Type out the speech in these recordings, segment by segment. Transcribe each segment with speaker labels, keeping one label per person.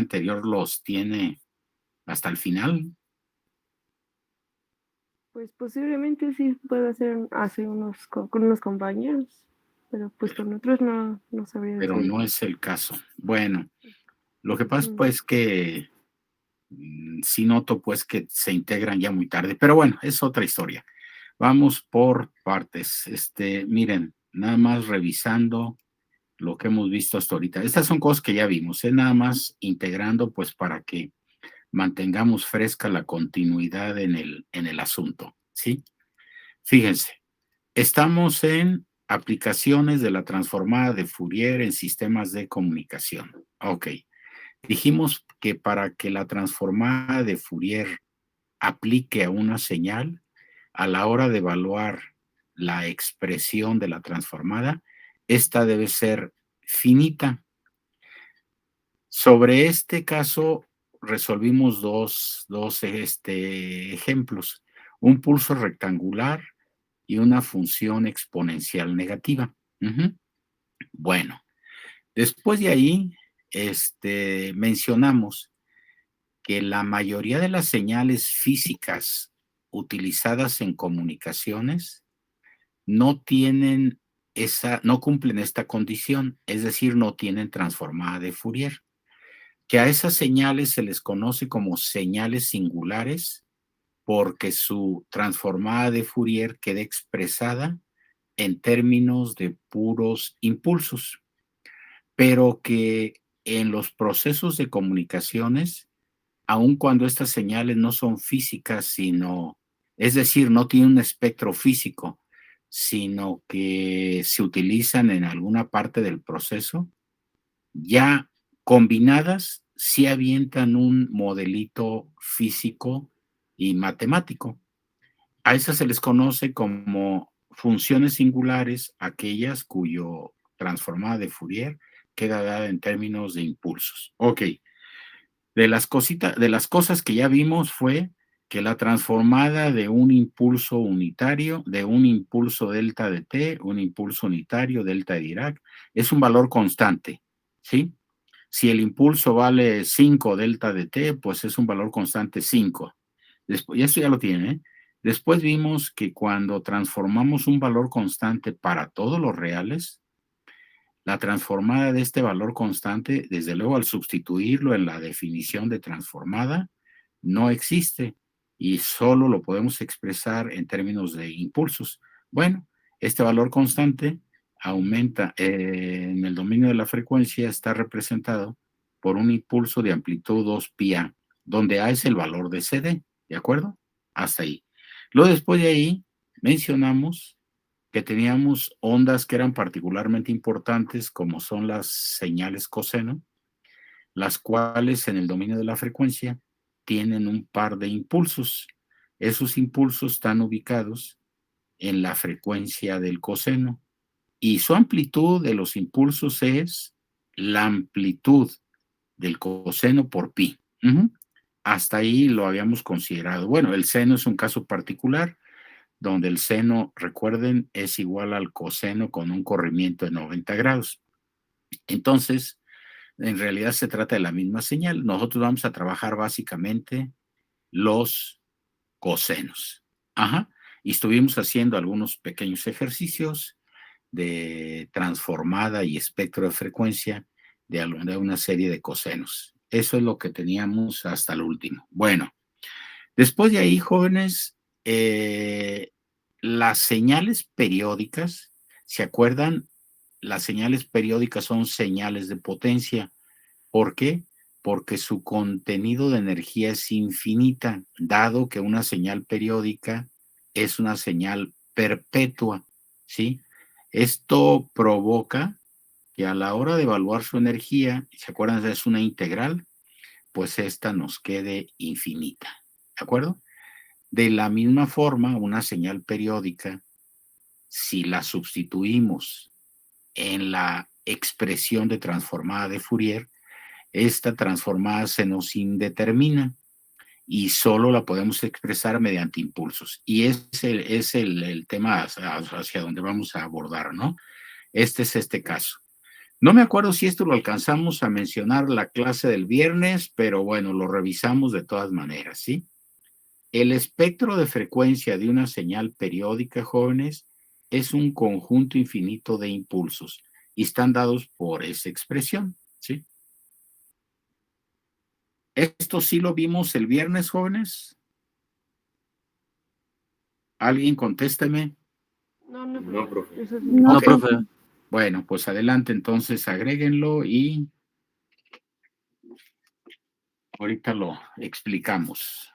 Speaker 1: clase anterior los tiene hasta el final.
Speaker 2: Pues posiblemente sí pueda hacer con unos compañeros, pero pues con otros no sabría
Speaker 1: Pero
Speaker 2: decir.
Speaker 1: no es el caso. Bueno, lo que pasa,
Speaker 2: Mm,
Speaker 1: pues, que sí noto, pues, que se integran ya muy tarde, pero bueno, es otra historia. Vamos por partes. Miren, nada más revisando lo que hemos visto hasta ahorita. Estas son cosas que ya vimos, nada más integrando, pues, para que mantengamos fresca la continuidad en el asunto, ¿sí? Fíjense, estamos en aplicaciones de la transformada de Fourier en sistemas de comunicación. Ok. Dijimos que para que la transformada de Fourier aplique a una señal, a la hora de evaluar la expresión de la transformada, esta debe ser finita. Sobre este caso resolvimos dos ejemplos, un pulso rectangular y una función exponencial negativa. Ujú. Bueno, después de ahí, mencionamos que la mayoría de las señales físicas utilizadas en comunicaciones no cumplen esta condición, es decir, no tienen transformada de Fourier, que a esas señales se les conoce como señales singulares porque su transformada de Fourier queda expresada en términos de puros impulsos, pero que en los procesos de comunicaciones, aun cuando estas señales no son físicas, es decir, no tienen un espectro físico, sino que se utilizan en alguna parte del proceso, ya combinadas, sí avientan un modelito físico y matemático. A esas se les conoce como funciones singulares, aquellas cuyo transformada de Fourier queda dada en términos de impulsos. Ok, de las cosas que ya vimos fue que la transformada de un impulso unitario, de un impulso delta de t, un impulso unitario delta de Dirac, es un valor constante, ¿sí? Si el impulso vale 5 delta de t, pues es un valor constante 5. Después, y esto ya lo tiene, ¿eh? Después vimos que cuando transformamos un valor constante para todos los reales, la transformada de este valor constante, desde luego al sustituirlo en la definición de transformada, no existe y solo lo podemos expresar en términos de impulsos. Bueno, este valor constante aumenta en el dominio de la frecuencia, está representado por un impulso de amplitud 2 pi a, donde a es el valor de CD, ¿de acuerdo? Hasta ahí. Luego después de ahí mencionamos que teníamos ondas que eran particularmente importantes, como son las señales coseno, las cuales en el dominio de la frecuencia tienen un par de impulsos. Esos impulsos están ubicados en la frecuencia del coseno y su amplitud de los impulsos es la amplitud del coseno por pi. Hasta ahí lo habíamos considerado. Bueno, el seno es un caso particular donde el seno, recuerden, es igual al coseno con un corrimiento de 90 grados. Entonces, en realidad se trata de la misma señal. Nosotros vamos a trabajar básicamente los cosenos. Ajá. Y estuvimos haciendo algunos pequeños ejercicios de transformada y espectro de frecuencia de una serie de cosenos. Eso es lo que teníamos hasta el último. Bueno, después de ahí, jóvenes, las señales periódicas, ¿se acuerdan? Las señales periódicas son señales de potencia. ¿Por qué? Porque su contenido de energía es infinita, dado que una señal periódica es una señal perpetua, ¿sí? Esto provoca que a la hora de evaluar su energía, ¿se acuerdan? Es una integral, pues esta nos quede infinita, ¿de acuerdo? De la misma forma, una señal periódica, si la sustituimos en la expresión de transformada de Fourier, esta transformada se nos indetermina y solo la podemos expresar mediante impulsos. Y es el tema hacia donde vamos a abordar, ¿no? Este es este caso. No me acuerdo si esto lo alcanzamos a mencionar la clase del viernes, pero bueno, lo revisamos de todas maneras, ¿sí? El espectro de frecuencia de una señal periódica, jóvenes, es un conjunto infinito de impulsos y están dados por esa expresión, ¿sí? Esto sí lo vimos el viernes, jóvenes. ¿Alguien contésteme?
Speaker 2: No, no,
Speaker 3: No,
Speaker 2: profe.
Speaker 3: profe.
Speaker 2: Eso sí.
Speaker 4: No,
Speaker 1: Ok,
Speaker 4: profe.
Speaker 1: bueno, pues adelante, entonces agréguenlo y ahorita lo explicamos.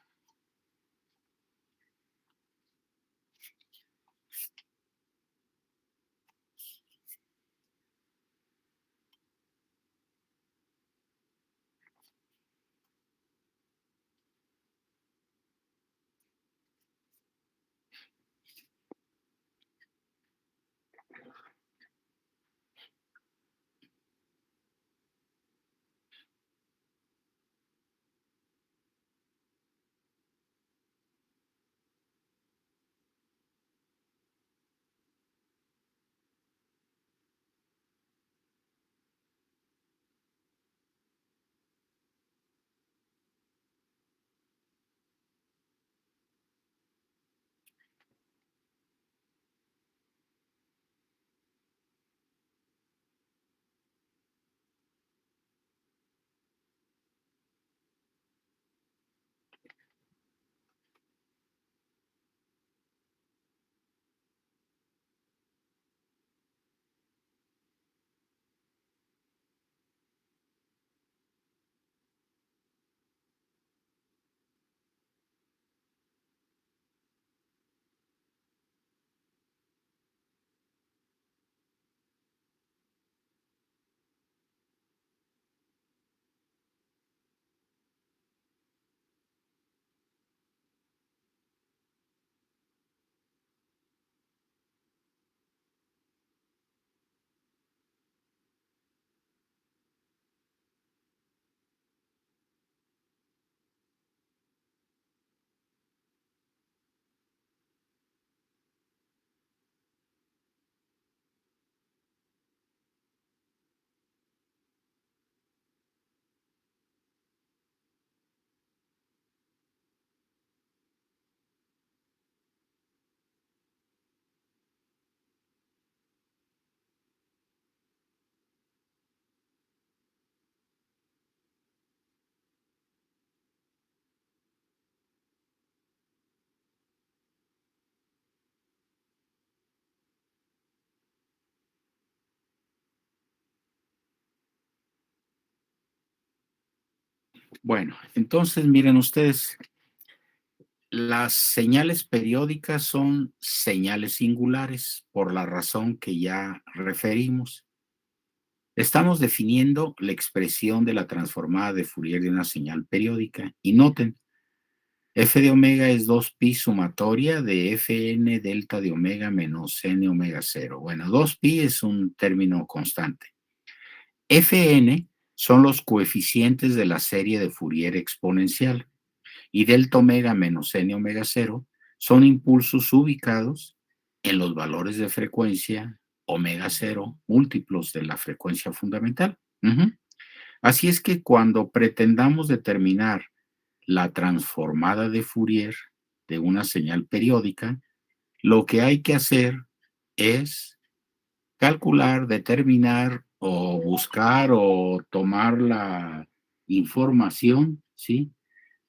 Speaker 1: Bueno, entonces miren ustedes, las señales periódicas son señales singulares por la razón que ya referimos. Estamos definiendo la expresión de la transformada de Fourier de una señal periódica y noten, f de omega es 2pi sumatoria de fn delta de omega menos n omega 0. Bueno, 2pi es un término constante. Fn son los coeficientes de la serie de Fourier exponencial y delta omega menos n omega 0 son impulsos ubicados en los valores de frecuencia omega 0 múltiplos de la frecuencia fundamental. Así es que cuando pretendamos determinar la transformada de Fourier de una señal periódica, lo que hay que hacer es calcular, determinar o buscar o tomar la información, ¿sí?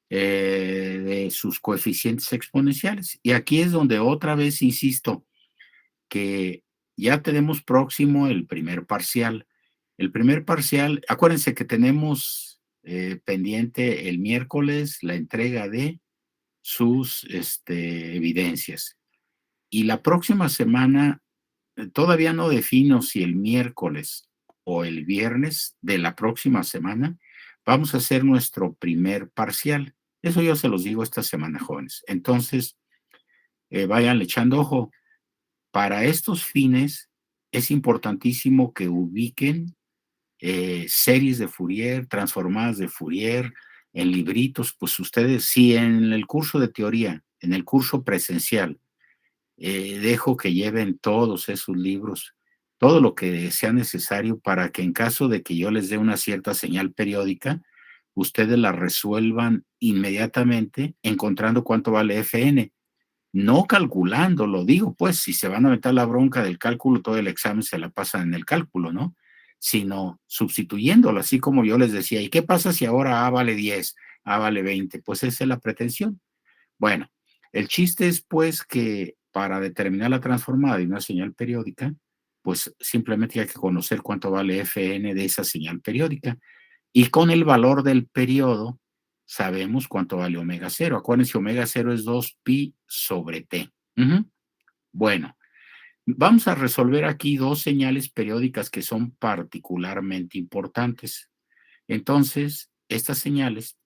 Speaker 1: De sus coeficientes exponenciales. Y aquí es donde otra vez insisto que ya tenemos próximo el primer parcial. El primer parcial, acuérdense que tenemos pendiente el miércoles la entrega de sus evidencias. Y la próxima semana, todavía no defino si el miércoles o el viernes de la próxima semana, vamos a hacer nuestro primer parcial. Eso yo se los digo esta semana, jóvenes. Entonces, vayan echando ojo. Para estos fines, es importantísimo que ubiquen series de Fourier, transformadas de Fourier, en libritos, pues ustedes, si en el curso de teoría, en el curso presencial, dejo que lleven todos esos libros, todo lo que sea necesario para que en caso de que yo les dé una cierta señal periódica, ustedes la resuelvan inmediatamente encontrando cuánto vale Fn. No calculando, lo digo, pues, si se van a meter la bronca del cálculo, todo el examen se la pasan en el cálculo, ¿no? Sino sustituyéndolo, así como yo les decía, ¿y qué pasa si ahora A vale 10, A vale 20? Pues esa es la pretensión. Bueno, el chiste es, pues, que para determinar la transformada de una señal periódica, pues simplemente hay que conocer cuánto vale Fn de esa señal periódica. Y con el valor del periodo, sabemos cuánto vale omega cero. Acuérdense, omega cero es 2 pi sobre t. Bueno, vamos a resolver aquí dos señales periódicas que son particularmente importantes. Entonces, estas señales,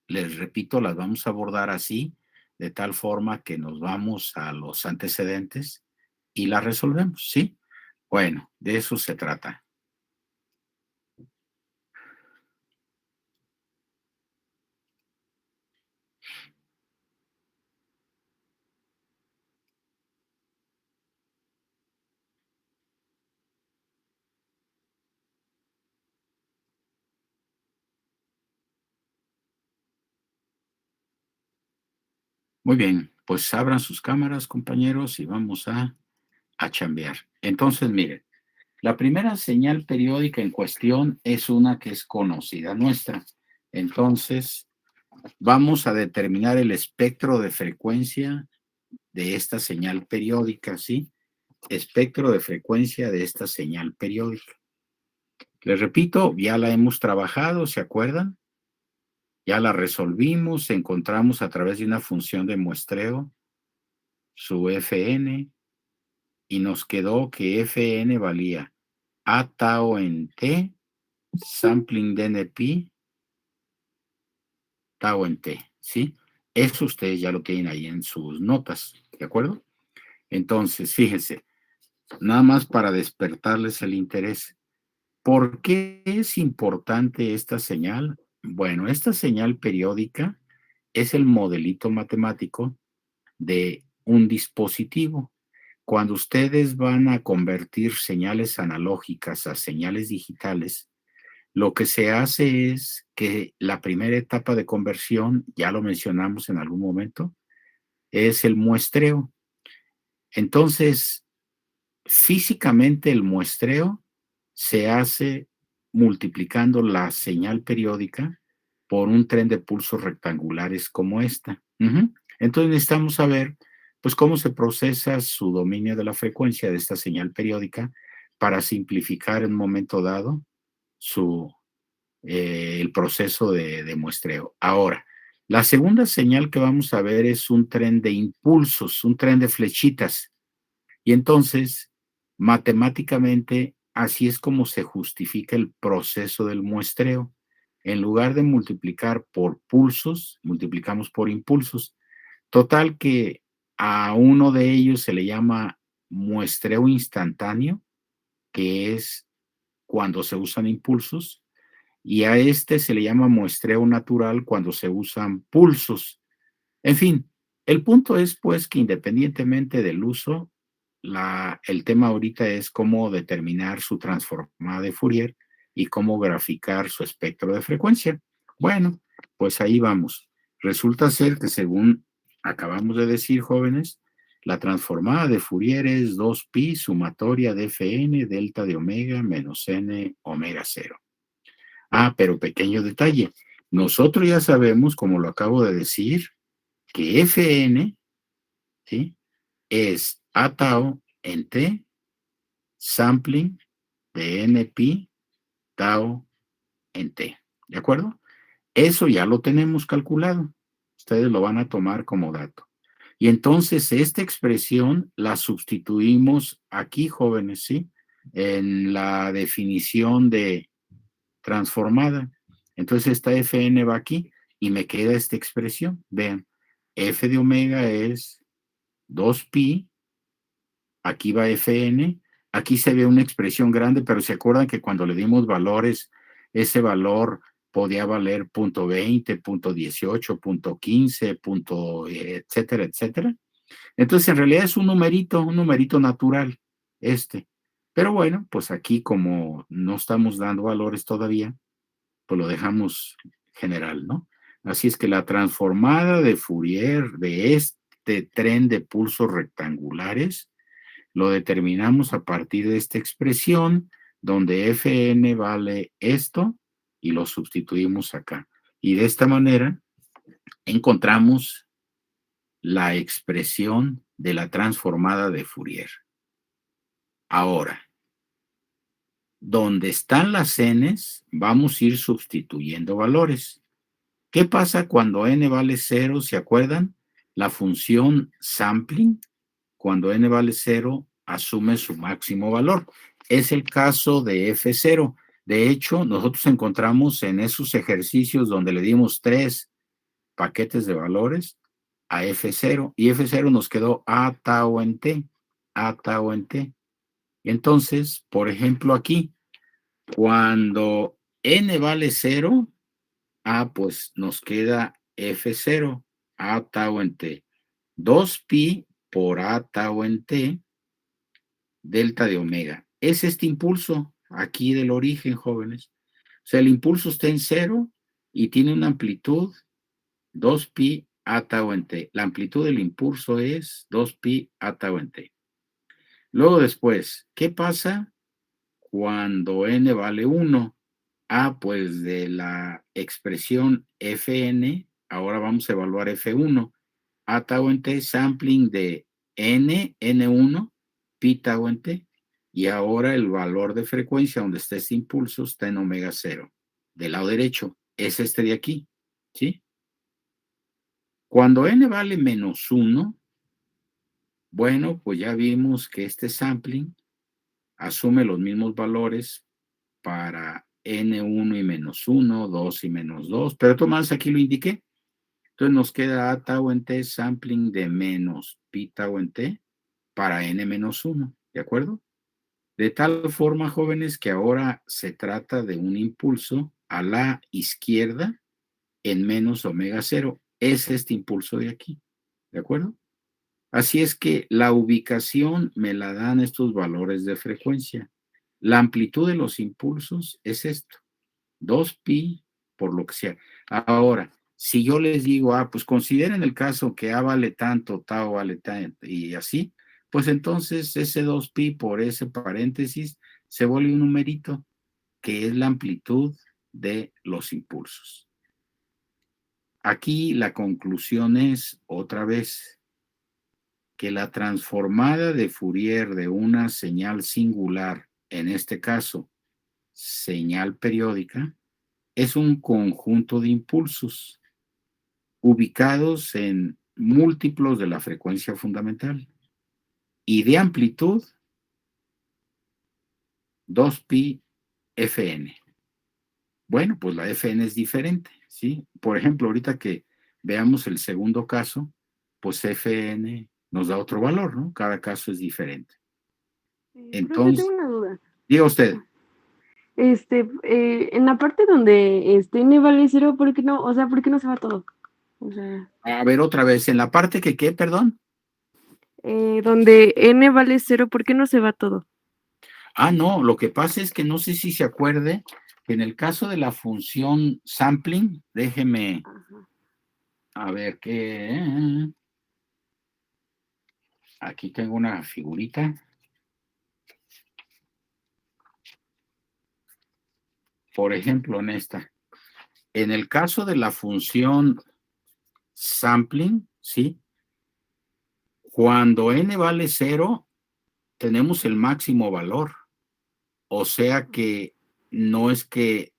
Speaker 1: les repito, las vamos a abordar así, de tal forma que nos vamos a los antecedentes y las resolvemos, ¿sí? Bueno, de eso se trata. Muy bien, pues abran sus cámaras, compañeros, y vamos a chambear. Entonces, miren, la primera señal periódica en cuestión es una que es conocida nuestra. Entonces, vamos a determinar el espectro de frecuencia de esta señal periódica, ¿sí? Espectro de frecuencia de esta señal periódica. Les repito, ya la hemos trabajado, ¿se acuerdan? Ya la resolvimos, encontramos a través de una función de muestreo su Fn y nos quedó que Fn valía A tau en T, sampling de NP, tau en T, ¿sí? Eso ustedes ya lo tienen ahí en sus notas, ¿de acuerdo? Entonces, fíjense, nada más para despertarles el interés. ¿Por qué es importante esta señal? Bueno, esta señal periódica es el modelito matemático de un dispositivo. Cuando ustedes van a convertir señales analógicas a señales digitales, lo que se hace es que la primera etapa de conversión, ya lo mencionamos en algún momento, es el muestreo. Entonces, físicamente el muestreo se hace multiplicando la señal periódica por un tren de pulsos rectangulares como esta. Entonces necesitamos saber, pues, cómo se procesa su dominio de la frecuencia de esta señal periódica para simplificar en un momento dado el proceso de muestreo. Ahora, la segunda señal que vamos a ver es un tren de impulsos, un tren de flechitas. Y entonces, matemáticamente, así es como se justifica el proceso del muestreo. En lugar de multiplicar por pulsos, multiplicamos por impulsos. Total que a uno de ellos se le llama muestreo instantáneo, que es cuando se usan impulsos, y a este se le llama muestreo natural cuando se usan pulsos. En fin, el punto es pues que independientemente del uso, el tema ahorita es cómo determinar su transformada de Fourier y cómo graficar su espectro de frecuencia. Bueno, pues ahí vamos. Resulta ser que según acabamos de decir, jóvenes, la transformada de Fourier es 2pi sumatoria de Fn delta de omega menos n omega cero. Ah, pero pequeño detalle. Nosotros ya sabemos, como lo acabo de decir, que Fn, ¿sí?, es A tau en T, sampling de NP, tau en T. ¿De acuerdo? Eso ya lo tenemos calculado. Ustedes lo van a tomar como dato. Y entonces esta expresión la sustituimos aquí, jóvenes, ¿sí? En la definición de transformada. Entonces esta Fn va aquí y me queda esta expresión. Vean, F de omega es 2pi, aquí va Fn, aquí se ve una expresión grande, pero se acuerdan que cuando le dimos valores, ese valor podía valer .20, .18, .15, etcétera, etcétera. Entonces, en realidad es un numerito natural, este. Pero bueno, pues aquí como no estamos dando valores todavía, pues lo dejamos general, ¿no? Así es que la transformada de Fourier de este tren de pulsos rectangulares lo determinamos a partir de esta expresión donde Fn vale esto y lo sustituimos acá. Y de esta manera encontramos la expresión de la transformada de Fourier. Ahora, donde están las n's, vamos a ir sustituyendo valores. ¿Qué pasa cuando n vale 0? ¿Se acuerdan? La función sampling, cuando n vale 0, asume su máximo valor. Es el caso de F0. De hecho, nosotros encontramos en esos ejercicios donde le dimos 3 paquetes de valores a F0 y F0 nos quedó A tau en T, A tau en T. Entonces, por ejemplo, aquí, cuando n vale 0, pues nos queda F0, A tau en T. 2pi por A tau en T, delta de omega. Es este impulso aquí del origen, jóvenes. O sea, el impulso está en 0 y tiene una amplitud 2pi a tau en T. La amplitud del impulso es 2pi a tau en T. Luego después, ¿qué pasa cuando n vale 1? Pues de la expresión Fn, ahora vamos a evaluar F1. A tau en T, sampling de N1, pi tau en T. Y ahora el valor de frecuencia donde está este impulso está en omega 0. Del lado derecho, es este de aquí, ¿sí? Cuando n vale menos 1, bueno, pues ya vimos que este sampling asume los mismos valores para N1 y menos 1, 2 y menos 2, pero Tomás aquí lo indiqué. Entonces nos queda A tau en T sampling de menos pi tau en T para N menos 1, ¿de acuerdo? De tal forma, jóvenes, que ahora se trata de un impulso a la izquierda en menos omega 0. Es este impulso de aquí, ¿de acuerdo? Así es que la ubicación me la dan estos valores de frecuencia. La amplitud de los impulsos es esto, 2pi por lo que sea. Ahora, si yo les digo, pues consideren el caso que A vale tanto, tau vale tanto, y así, pues entonces ese 2pi por ese paréntesis se vuelve un numerito, que es la amplitud de los impulsos. Aquí la conclusión es, otra vez, que la transformada de Fourier de una señal singular, en este caso, señal periódica, es un conjunto de impulsos ubicados en múltiplos de la frecuencia fundamental y de amplitud 2pi Fn. Bueno, pues la Fn es diferente, ¿sí? Por ejemplo, ahorita que veamos el segundo caso, pues Fn nos da otro valor, ¿no? Cada caso es diferente.
Speaker 2: Profe, tengo
Speaker 1: Entonces,
Speaker 2: una duda.
Speaker 1: diga usted.
Speaker 2: En la parte donde n vale 0, ¿por qué no? O sea, ¿por qué no se va todo? O sea,
Speaker 1: A ver, otra vez, en la parte que, ¿qué? Perdón.
Speaker 2: donde n vale 0, ¿por qué no se va todo?
Speaker 1: No, lo que pasa es que no sé si se acuerde que en el caso de la función sampling, déjeme,
Speaker 2: Ajá.
Speaker 1: a ver qué. Aquí tengo una figurita. Por ejemplo, en esta. En el caso de la función sampling, ¿sí? Cuando n vale 0, tenemos el máximo valor. O sea que no es que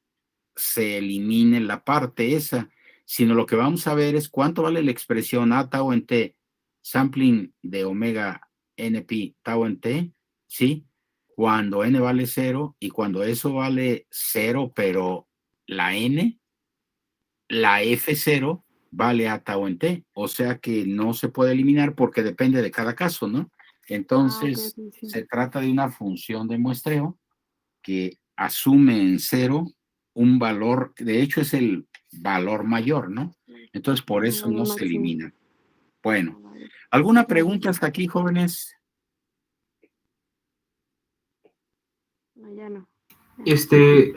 Speaker 1: se elimine la parte esa, sino lo que vamos a ver es cuánto vale la expresión A tau en T, sampling de omega NP tau en T, ¿sí? Cuando n vale 0 y cuando eso vale 0, pero la n, la F0 vale A tau en T, o sea que no se puede eliminar porque depende de cada caso, ¿no?
Speaker 2: Ok,
Speaker 1: Entonces,
Speaker 2: sí.
Speaker 1: se trata de una función de muestreo que asume en 0 un valor, de hecho es el valor mayor, ¿no? Entonces por
Speaker 2: El
Speaker 1: eso
Speaker 2: valor
Speaker 1: no se
Speaker 2: máximo.
Speaker 1: elimina. Bueno,
Speaker 2: Vale.
Speaker 1: ¿alguna
Speaker 2: Vale.
Speaker 1: pregunta hasta aquí, jóvenes?
Speaker 2: ya no.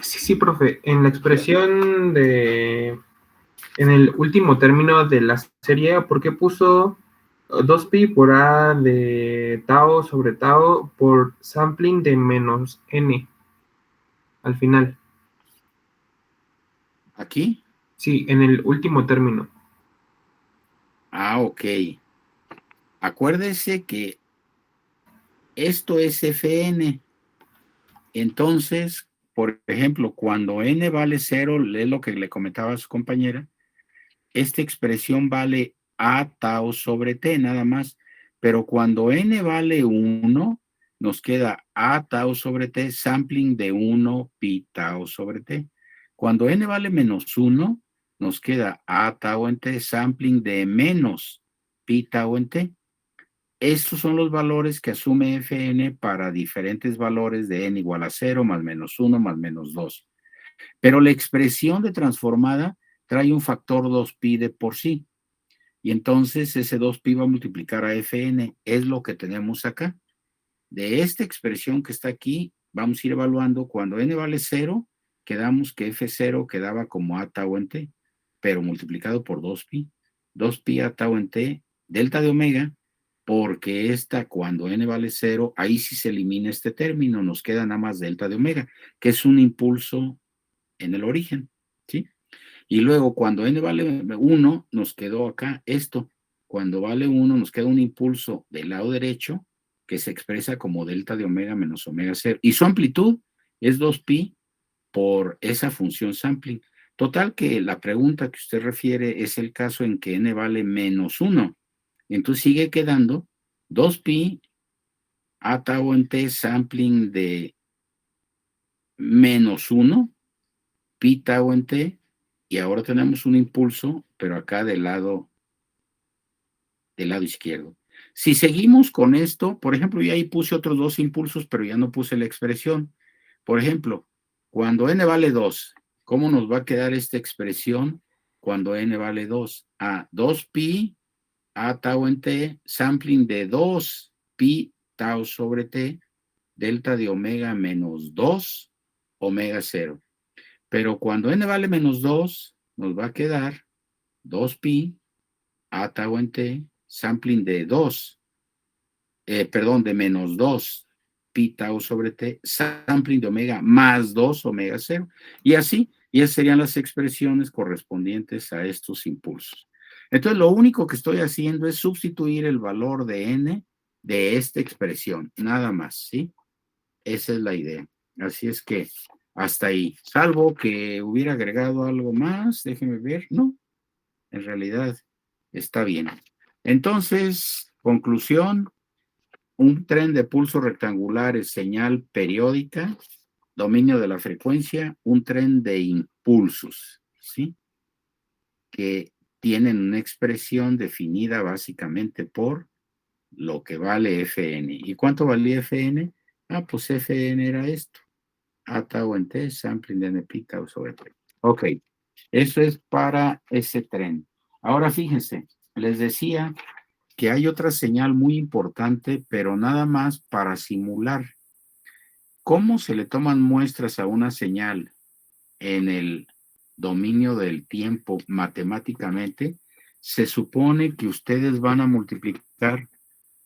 Speaker 3: Sí, profe, en la expresión en el último término de la serie, ¿por qué puso 2pi por A de tau sobre tau por sampling de menos n al final?
Speaker 1: ¿Aquí?
Speaker 3: Sí, en el último término.
Speaker 1: Ok. Acuérdese que esto es Fn. Entonces, por ejemplo, cuando n vale 0, es lo que le comentaba a su compañera, esta expresión vale a tau sobre t nada más, pero cuando n vale 1, nos queda a tau sobre t sampling de 1 pi tau sobre t. Cuando n vale menos 1, nos queda a tau en t sampling de menos pi tau en t. Estos son los valores que asume Fn para diferentes valores de n igual a 0, más menos 1, más menos 2. Pero la expresión de transformada trae un factor 2pi de por sí. Y entonces ese 2pi va a multiplicar a Fn. Es lo que tenemos acá. De esta expresión que está aquí, vamos a ir evaluando. Cuando n vale 0, quedamos que F0 quedaba como a tau en t, pero multiplicado por 2pi. 2pi a tau en t, delta de omega, porque esta, cuando n vale 0, ahí sí se elimina este término, nos queda nada más delta de omega, que es un impulso en el origen, ¿sí? Y luego, cuando n vale 1, nos quedó acá esto. Cuando vale 1, nos queda un impulso del lado derecho que se expresa como delta de omega menos omega 0. Y su amplitud es 2pi por esa función sampling. Total que la pregunta que usted refiere es el caso en que n vale menos 1. Entonces sigue quedando 2pi a tau en t sampling de menos 1, pi tau en t, y ahora tenemos un impulso, pero acá del lado izquierdo. Si seguimos con esto, por ejemplo, yo ahí puse otros dos impulsos, pero ya no puse la expresión. Por ejemplo, cuando n vale 2, ¿cómo nos va a quedar esta expresión cuando n vale 2? A 2pi a tau en t, sampling de 2 pi tau sobre t, delta de omega menos 2 omega 0. Pero cuando n vale menos 2, nos va a quedar 2pi a tau en t, sampling de 2, perdón, de menos 2 pi tau sobre t, sampling de omega más 2 omega 0. Y así, y esas serían las expresiones correspondientes a estos impulsos. Entonces, lo único que estoy haciendo es sustituir el valor de n de esta expresión, nada más, ¿sí? Esa es la idea. Así es que hasta ahí. Salvo que hubiera agregado algo más, déjeme ver. No, en realidad está bien. Entonces, conclusión, un tren de pulso rectangular es señal periódica, dominio de la frecuencia, un tren de impulsos, ¿sí? Que tienen una expresión definida básicamente por lo que vale Fn. ¿Y cuánto valía Fn? Ah, pues Fn era esto. A tau en t, sampling de n pi tau sobre t. Ok, eso es para ese tren. Ahora fíjense, les decía que hay otra señal muy importante, pero nada más para simular. ¿Cómo se le toman muestras a una señal en el dominio del tiempo matemáticamente? Se supone que ustedes van a multiplicar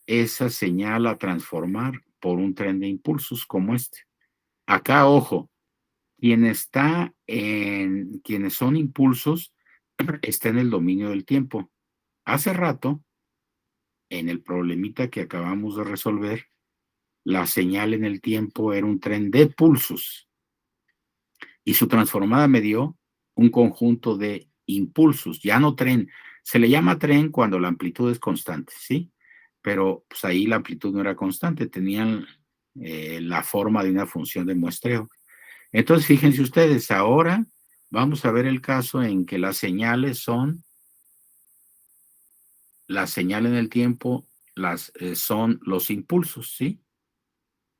Speaker 1: esa señal a transformar por un tren de impulsos como este. Acá, ojo, quienes son impulsos está en el dominio del tiempo. Hace rato, en el problemita que acabamos de resolver, la señal en el tiempo era un tren de pulsos y su transformada me dio un conjunto de impulsos, ya no tren. Se le llama tren cuando la amplitud es constante, ¿sí? Pero pues ahí la amplitud no era constante, tenían la forma de una función de muestreo. Entonces, fíjense ustedes, ahora vamos a ver el caso en que las señales son, la señal en el tiempo son los impulsos, ¿sí?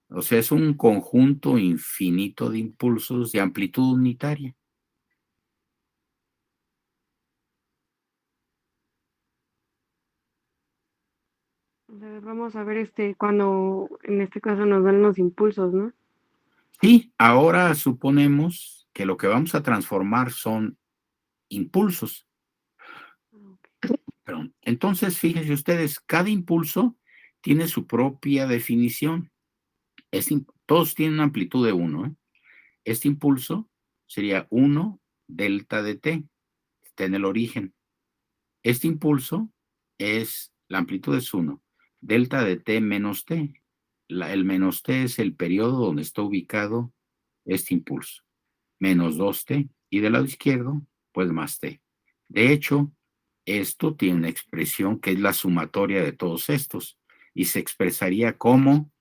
Speaker 1: O sea, es un conjunto infinito de impulsos de amplitud unitaria.
Speaker 2: A ver, vamos a ver cuando en este caso nos dan los impulsos, ¿no?
Speaker 1: Sí, ahora suponemos que lo que vamos a transformar son impulsos. Perdón. Entonces, fíjense ustedes, cada impulso tiene su propia definición. Todos tienen una amplitud de 1, ¿eh? Este impulso sería 1 delta de t, está en el origen. Este impulso la amplitud es 1, delta de t menos t. El menos t es el periodo donde está ubicado este impulso, menos 2t, y del lado izquierdo, pues más t. De hecho, esto tiene una expresión que es la sumatoria de todos estos, y se expresaría como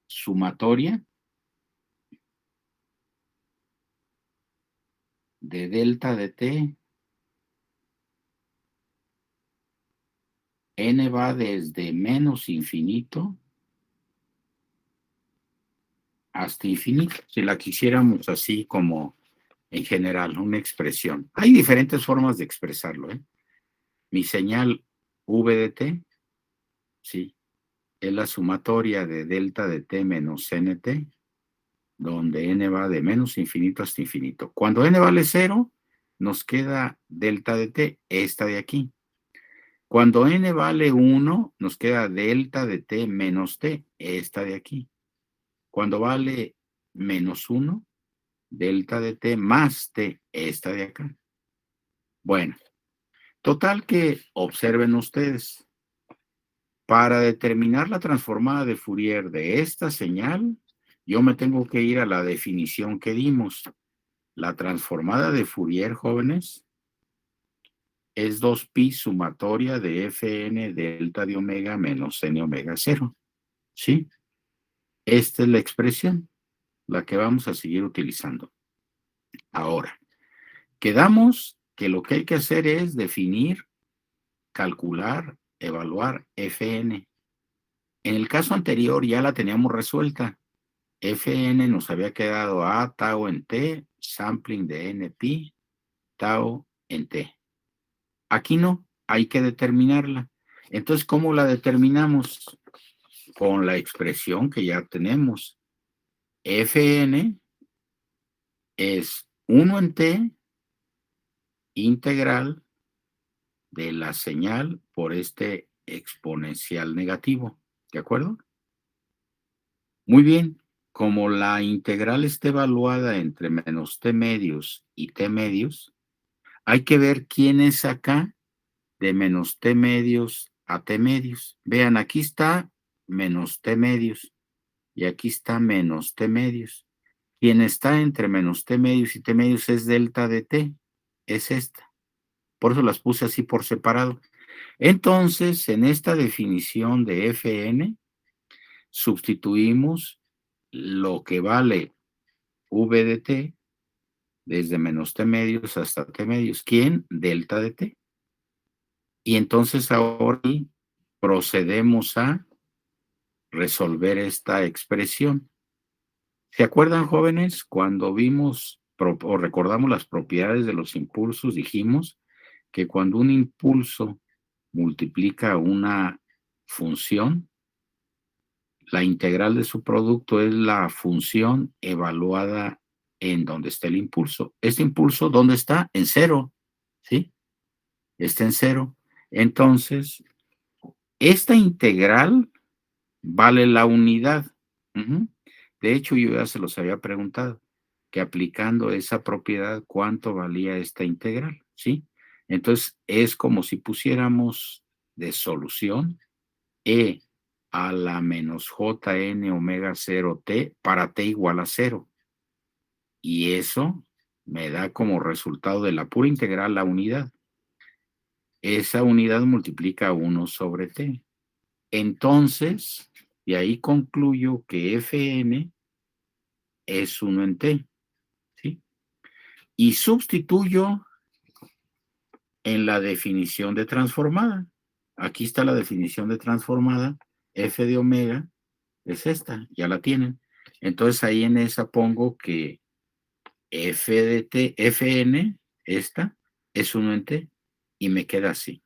Speaker 1: sumatoria de delta de t. N va desde menos infinito hasta infinito, si la quisiéramos así como en general, una expresión. Hay diferentes formas de expresarlo, ¿eh? Mi señal v de t, sí, es la sumatoria de delta de t menos nt, donde n va de menos infinito hasta infinito. Cuando n vale 0, nos queda delta de t, esta de aquí. Cuando n vale 1, nos queda delta de t menos t, esta de aquí. Cuando vale menos 1, delta de t más t, esta de acá. Bueno, total que observen ustedes. Para determinar la transformada de Fourier de esta señal, yo me tengo que ir a la definición que dimos. La transformada de Fourier, jóvenes, es 2pi sumatoria de fn delta de omega menos n omega 0. ¿Sí? Esta es la expresión, la que vamos a seguir utilizando. Ahora, quedamos que lo que hay que hacer es definir, calcular, evaluar fn. En el caso anterior ya la teníamos resuelta. Fn nos había quedado a tau en t, sampling de npi, tau en t. Aquí no, hay que determinarla. Entonces, ¿cómo la determinamos? Con la expresión que ya tenemos. Fn es 1 en t integral de la señal por este exponencial negativo. ¿De acuerdo? Muy bien. Como la integral está evaluada entre menos t medios y t medios, hay que ver quién es acá de menos t medios a t medios. Vean, aquí está menos t medios y aquí está menos t medios. Quien está entre menos t medios y t medios es delta de t, es esta. Por eso las puse así por separado. Entonces, en esta definición de Fn, sustituimos lo que vale v de t desde menos t medios hasta t medios. ¿Quién? Delta de t. Y entonces ahora procedemos a resolver esta expresión. ¿Se acuerdan, jóvenes? Cuando vimos o recordamos las propiedades de los impulsos, dijimos que cuando un impulso multiplica una función, la integral de su producto es la función evaluada en donde está el impulso. Este impulso, ¿dónde está? En 0, ¿sí? Está en 0. Entonces, esta integral vale la unidad. De hecho, yo ya se los había preguntado, que aplicando esa propiedad, ¿cuánto valía esta integral? ¿Sí? Entonces, es como si pusiéramos de solución e a la menos jn omega 0t para t igual a 0. Y eso me da como resultado de la pura integral la unidad. Esa unidad multiplica 1 sobre t. Entonces, de ahí concluyo que Fn es 1 en t, ¿sí? Y sustituyo en la definición de transformada. Aquí está la definición de transformada. F de omega es esta, ya la tienen. Entonces ahí en esa pongo que F de t, Fn, esta, es 1 en t, y me queda así.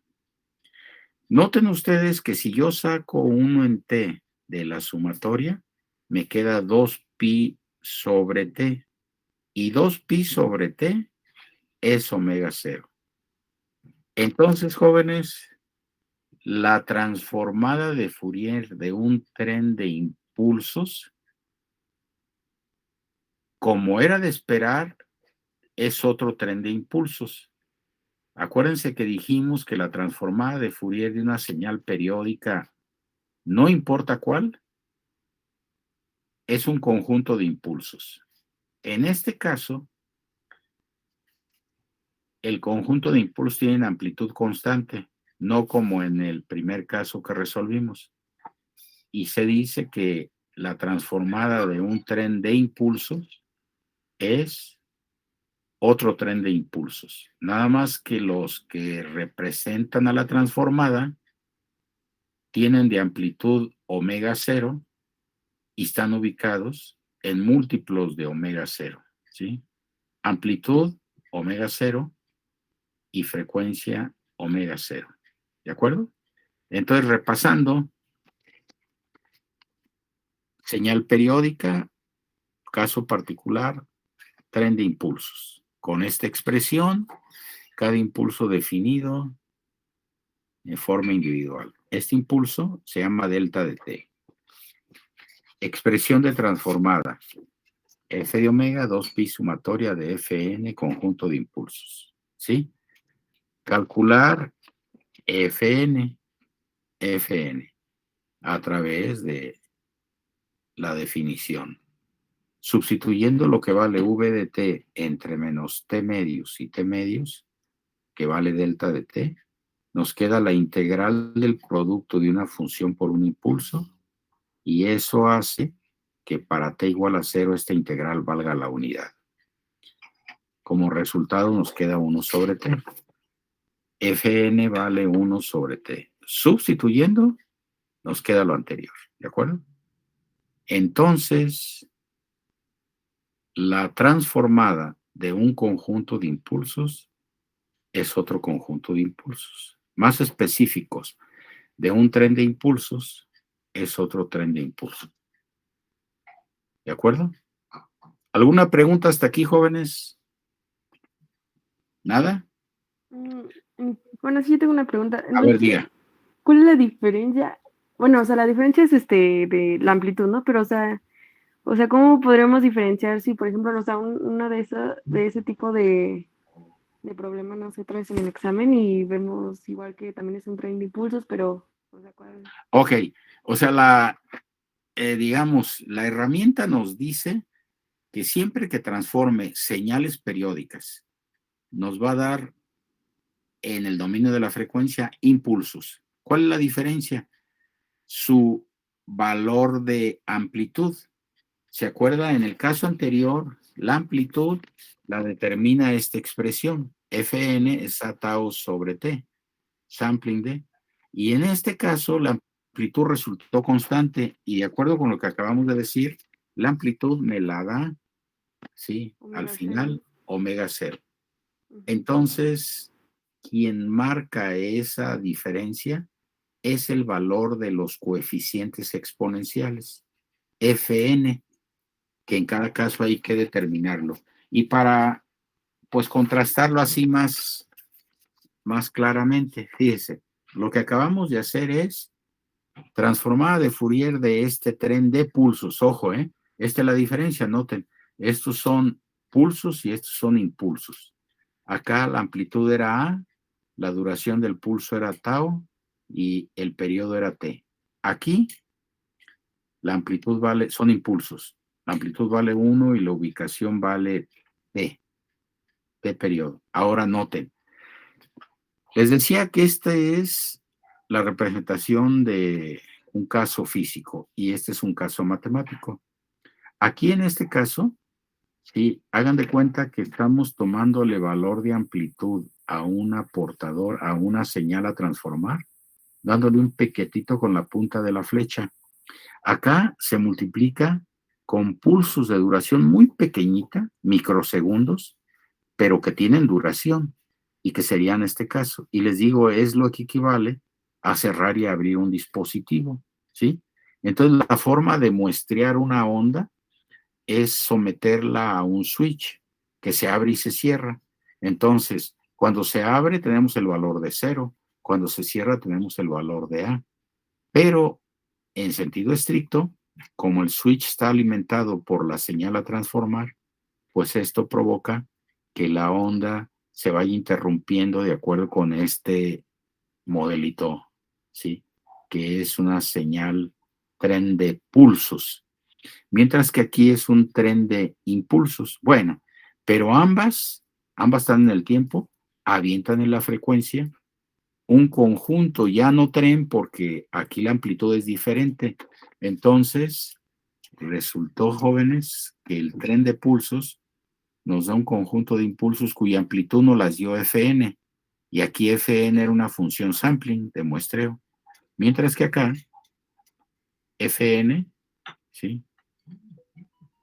Speaker 1: Noten ustedes que si yo saco 1 en t de la sumatoria, me queda 2 pi sobre t. Y 2pi sobre t es omega 0. Entonces, jóvenes, la transformada de Fourier de un tren de impulsos, como era de esperar, es otro tren de impulsos. Acuérdense que dijimos que la transformada de Fourier de una señal periódica, no importa cuál, es un conjunto de impulsos. En este caso, el conjunto de impulsos tiene amplitud constante, no como en el primer caso que resolvimos. Y se dice que la transformada de un tren de impulsos es otro tren de impulsos. Nada más que los que representan a la transformada tienen de amplitud omega 0 y están ubicados en múltiplos de omega 0, ¿sí? Amplitud omega 0 y frecuencia omega 0. ¿De acuerdo? Entonces, repasando, señal periódica, caso particular, tren de impulsos. Con esta expresión, cada impulso definido de forma individual. Este impulso se llama delta de t. Expresión de transformada. F de omega, 2pi sumatoria de Fn, conjunto de impulsos. ¿Sí? Calcular Fn a través de la definición. Sustituyendo lo que vale v de t entre menos t medios y t medios, que vale delta de t, nos queda la integral del producto de una función por un impulso, y eso hace que para t igual a 0 esta integral valga la unidad. Como resultado nos queda 1 sobre t. Fn vale 1 sobre t. Sustituyendo, nos queda lo anterior, ¿de acuerdo? Entonces, la transformada de un conjunto de impulsos es otro conjunto de impulsos. Más específicos, de un tren de impulsos es otro tren de impulsos. ¿De acuerdo? ¿Alguna pregunta hasta aquí, jóvenes? ¿Nada?
Speaker 2: Bueno, sí, yo tengo una pregunta.
Speaker 1: A ver, diga.
Speaker 2: ¿Cuál es la diferencia? Bueno, o sea, la diferencia es de la amplitud, ¿no? Pero, o sea, ¿cómo podríamos diferenciar si, por ejemplo, o sea, una de ese tipo de problema no se trae en el examen y vemos igual que también es un tren de impulsos, pero, o sea, ¿cuál?
Speaker 1: Ok, o sea, digamos, la herramienta nos dice que siempre que transforme señales periódicas, nos va a dar en el dominio de la frecuencia impulsos. ¿Cuál es la diferencia? Su valor de amplitud. ¿Se acuerda? En el caso anterior, la amplitud la determina esta expresión. Fn es a tau sobre t, sampling d. Y en este caso, la amplitud resultó constante. Y de acuerdo con lo que acabamos de decir, la amplitud me la da, sí, al final, omega 0. Entonces, quien marca esa diferencia es el valor de los coeficientes exponenciales, Fn, que en cada caso hay que determinarlo. Y para, pues, contrastarlo así más claramente, fíjese, lo que acabamos de hacer es transformada de Fourier de este tren de pulsos. Ojo, esta es la diferencia, noten, estos son pulsos y estos son impulsos. Acá la amplitud era A, la duración del pulso era tau y el periodo era t. Aquí la amplitud vale, son impulsos. La amplitud vale 1 y la ubicación vale t periodo. Ahora noten. Les decía que esta es la representación de un caso físico y este es un caso matemático. Aquí en este caso, sí, hagan de cuenta que estamos tomándole valor de amplitud a un portador, a una señal a transformar, dándole un pequetito con la punta de la flecha. Acá se multiplica con pulsos de duración muy pequeñita, microsegundos, pero que tienen duración y que serían este caso. Y les digo, es lo que equivale a cerrar y abrir un dispositivo, ¿sí? Entonces, la forma de muestrear una onda es someterla a un switch que se abre y se cierra. Entonces, cuando se abre tenemos el valor de 0, cuando se cierra tenemos el valor de A. Pero en sentido estricto, como el switch está alimentado por la señal a transformar, pues esto provoca que la onda se vaya interrumpiendo de acuerdo con este modelito, ¿sí? Que es una señal tren de pulsos, mientras que aquí es un tren de impulsos. Bueno, pero ambas están en el tiempo, avientan en la frecuencia, un conjunto, ya no tren, porque aquí la amplitud es diferente. Entonces, resultó, jóvenes, que el tren de pulsos nos da un conjunto de impulsos cuya amplitud nos las dio Fn, y aquí Fn era una función sampling de muestreo, mientras que acá Fn, ¿sí?,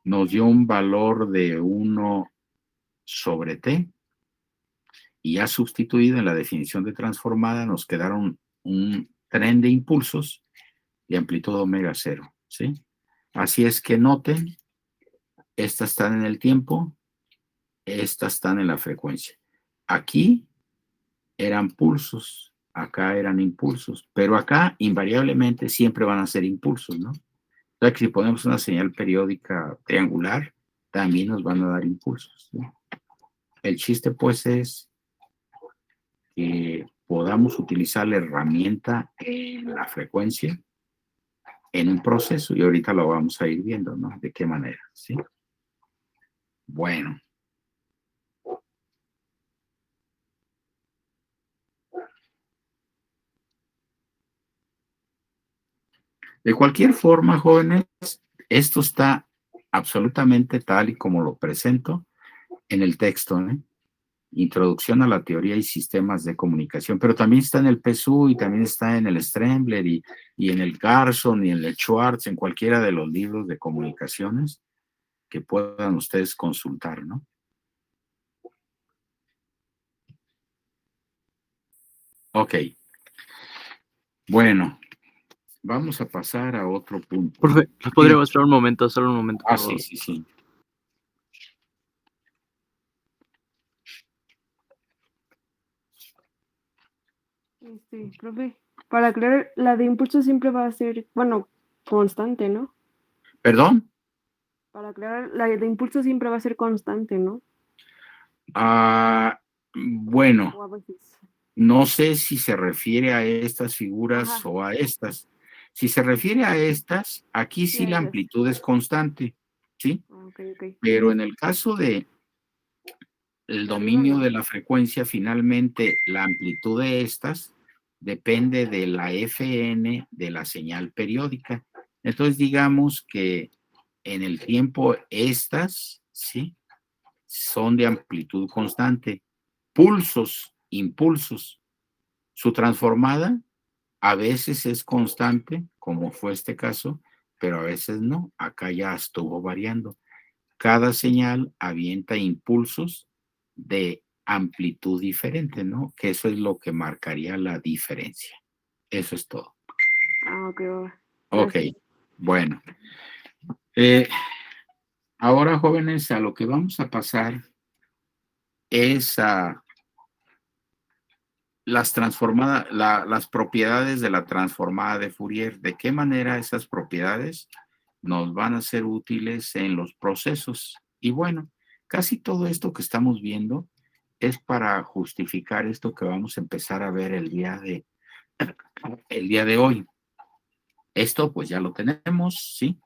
Speaker 1: nos dio un valor de 1 sobre t, y ya sustituido en la definición de transformada nos quedaron un tren de impulsos de amplitud omega 0, ¿sí? Así es que noten, estas están en el tiempo, estas están en la frecuencia. Aquí eran pulsos, acá eran impulsos, pero acá invariablemente siempre van a ser impulsos, ¿no? O sea que si ponemos una señal periódica triangular, también nos van a dar impulsos, ¿no? El chiste pues es que podamos utilizar la herramienta en la frecuencia en un proceso, y ahorita lo vamos a ir viendo, ¿no? De qué manera, ¿sí? Bueno. De cualquier forma, jóvenes, esto está absolutamente tal y como lo presento en el texto, ¿eh? Introducción a la teoría y sistemas de comunicación, pero también está en el PSU y también está en el Strembler y en el Carson y en el Schwartz, en cualquiera de los libros de comunicaciones que puedan ustedes consultar, ¿no? Ok. Bueno, vamos a pasar a otro punto.
Speaker 4: Profe, ¿nos podría mostrar un momento, solo un momento?
Speaker 1: Ah, sí, sí, sí.
Speaker 2: Profe, para aclarar, la de impulso siempre va a ser, bueno, constante, ¿no?
Speaker 1: ¿Perdón?
Speaker 2: Para aclarar, la de impulso siempre va a ser constante, ¿no?
Speaker 1: Bueno,
Speaker 2: O a veces.
Speaker 1: no sé si se refiere a estas figuras
Speaker 2: Ajá.
Speaker 1: o a estas. Si se refiere a estas, aquí sí
Speaker 2: Sí,
Speaker 1: la
Speaker 2: a ellas.
Speaker 1: amplitud es constante, ¿sí?
Speaker 2: Ok, ok.
Speaker 1: Pero en el caso de el
Speaker 2: De arriba
Speaker 1: dominio
Speaker 2: no.
Speaker 1: de la frecuencia, finalmente la amplitud de estas depende de la Fn de la señal periódica. Entonces digamos que en el tiempo estas, ¿sí?, son de amplitud constante. Pulsos, impulsos. Su transformada a veces es constante, como fue este caso, pero a veces no. Acá ya estuvo variando. Cada señal avienta impulsos de amplitud diferente, ¿no? Que eso es lo que marcaría la diferencia. Eso es todo.
Speaker 2: Ok, va.
Speaker 1: Ok,
Speaker 2: Gracias.
Speaker 1: bueno. Ahora, jóvenes, a lo que vamos a pasar es a las las propiedades de la transformada de Fourier. ¿De qué manera esas propiedades nos van a ser útiles en los procesos? Y bueno, casi todo esto que estamos viendo es para justificar esto que vamos a empezar a ver el día de hoy. Esto pues ya lo tenemos, ¿sí?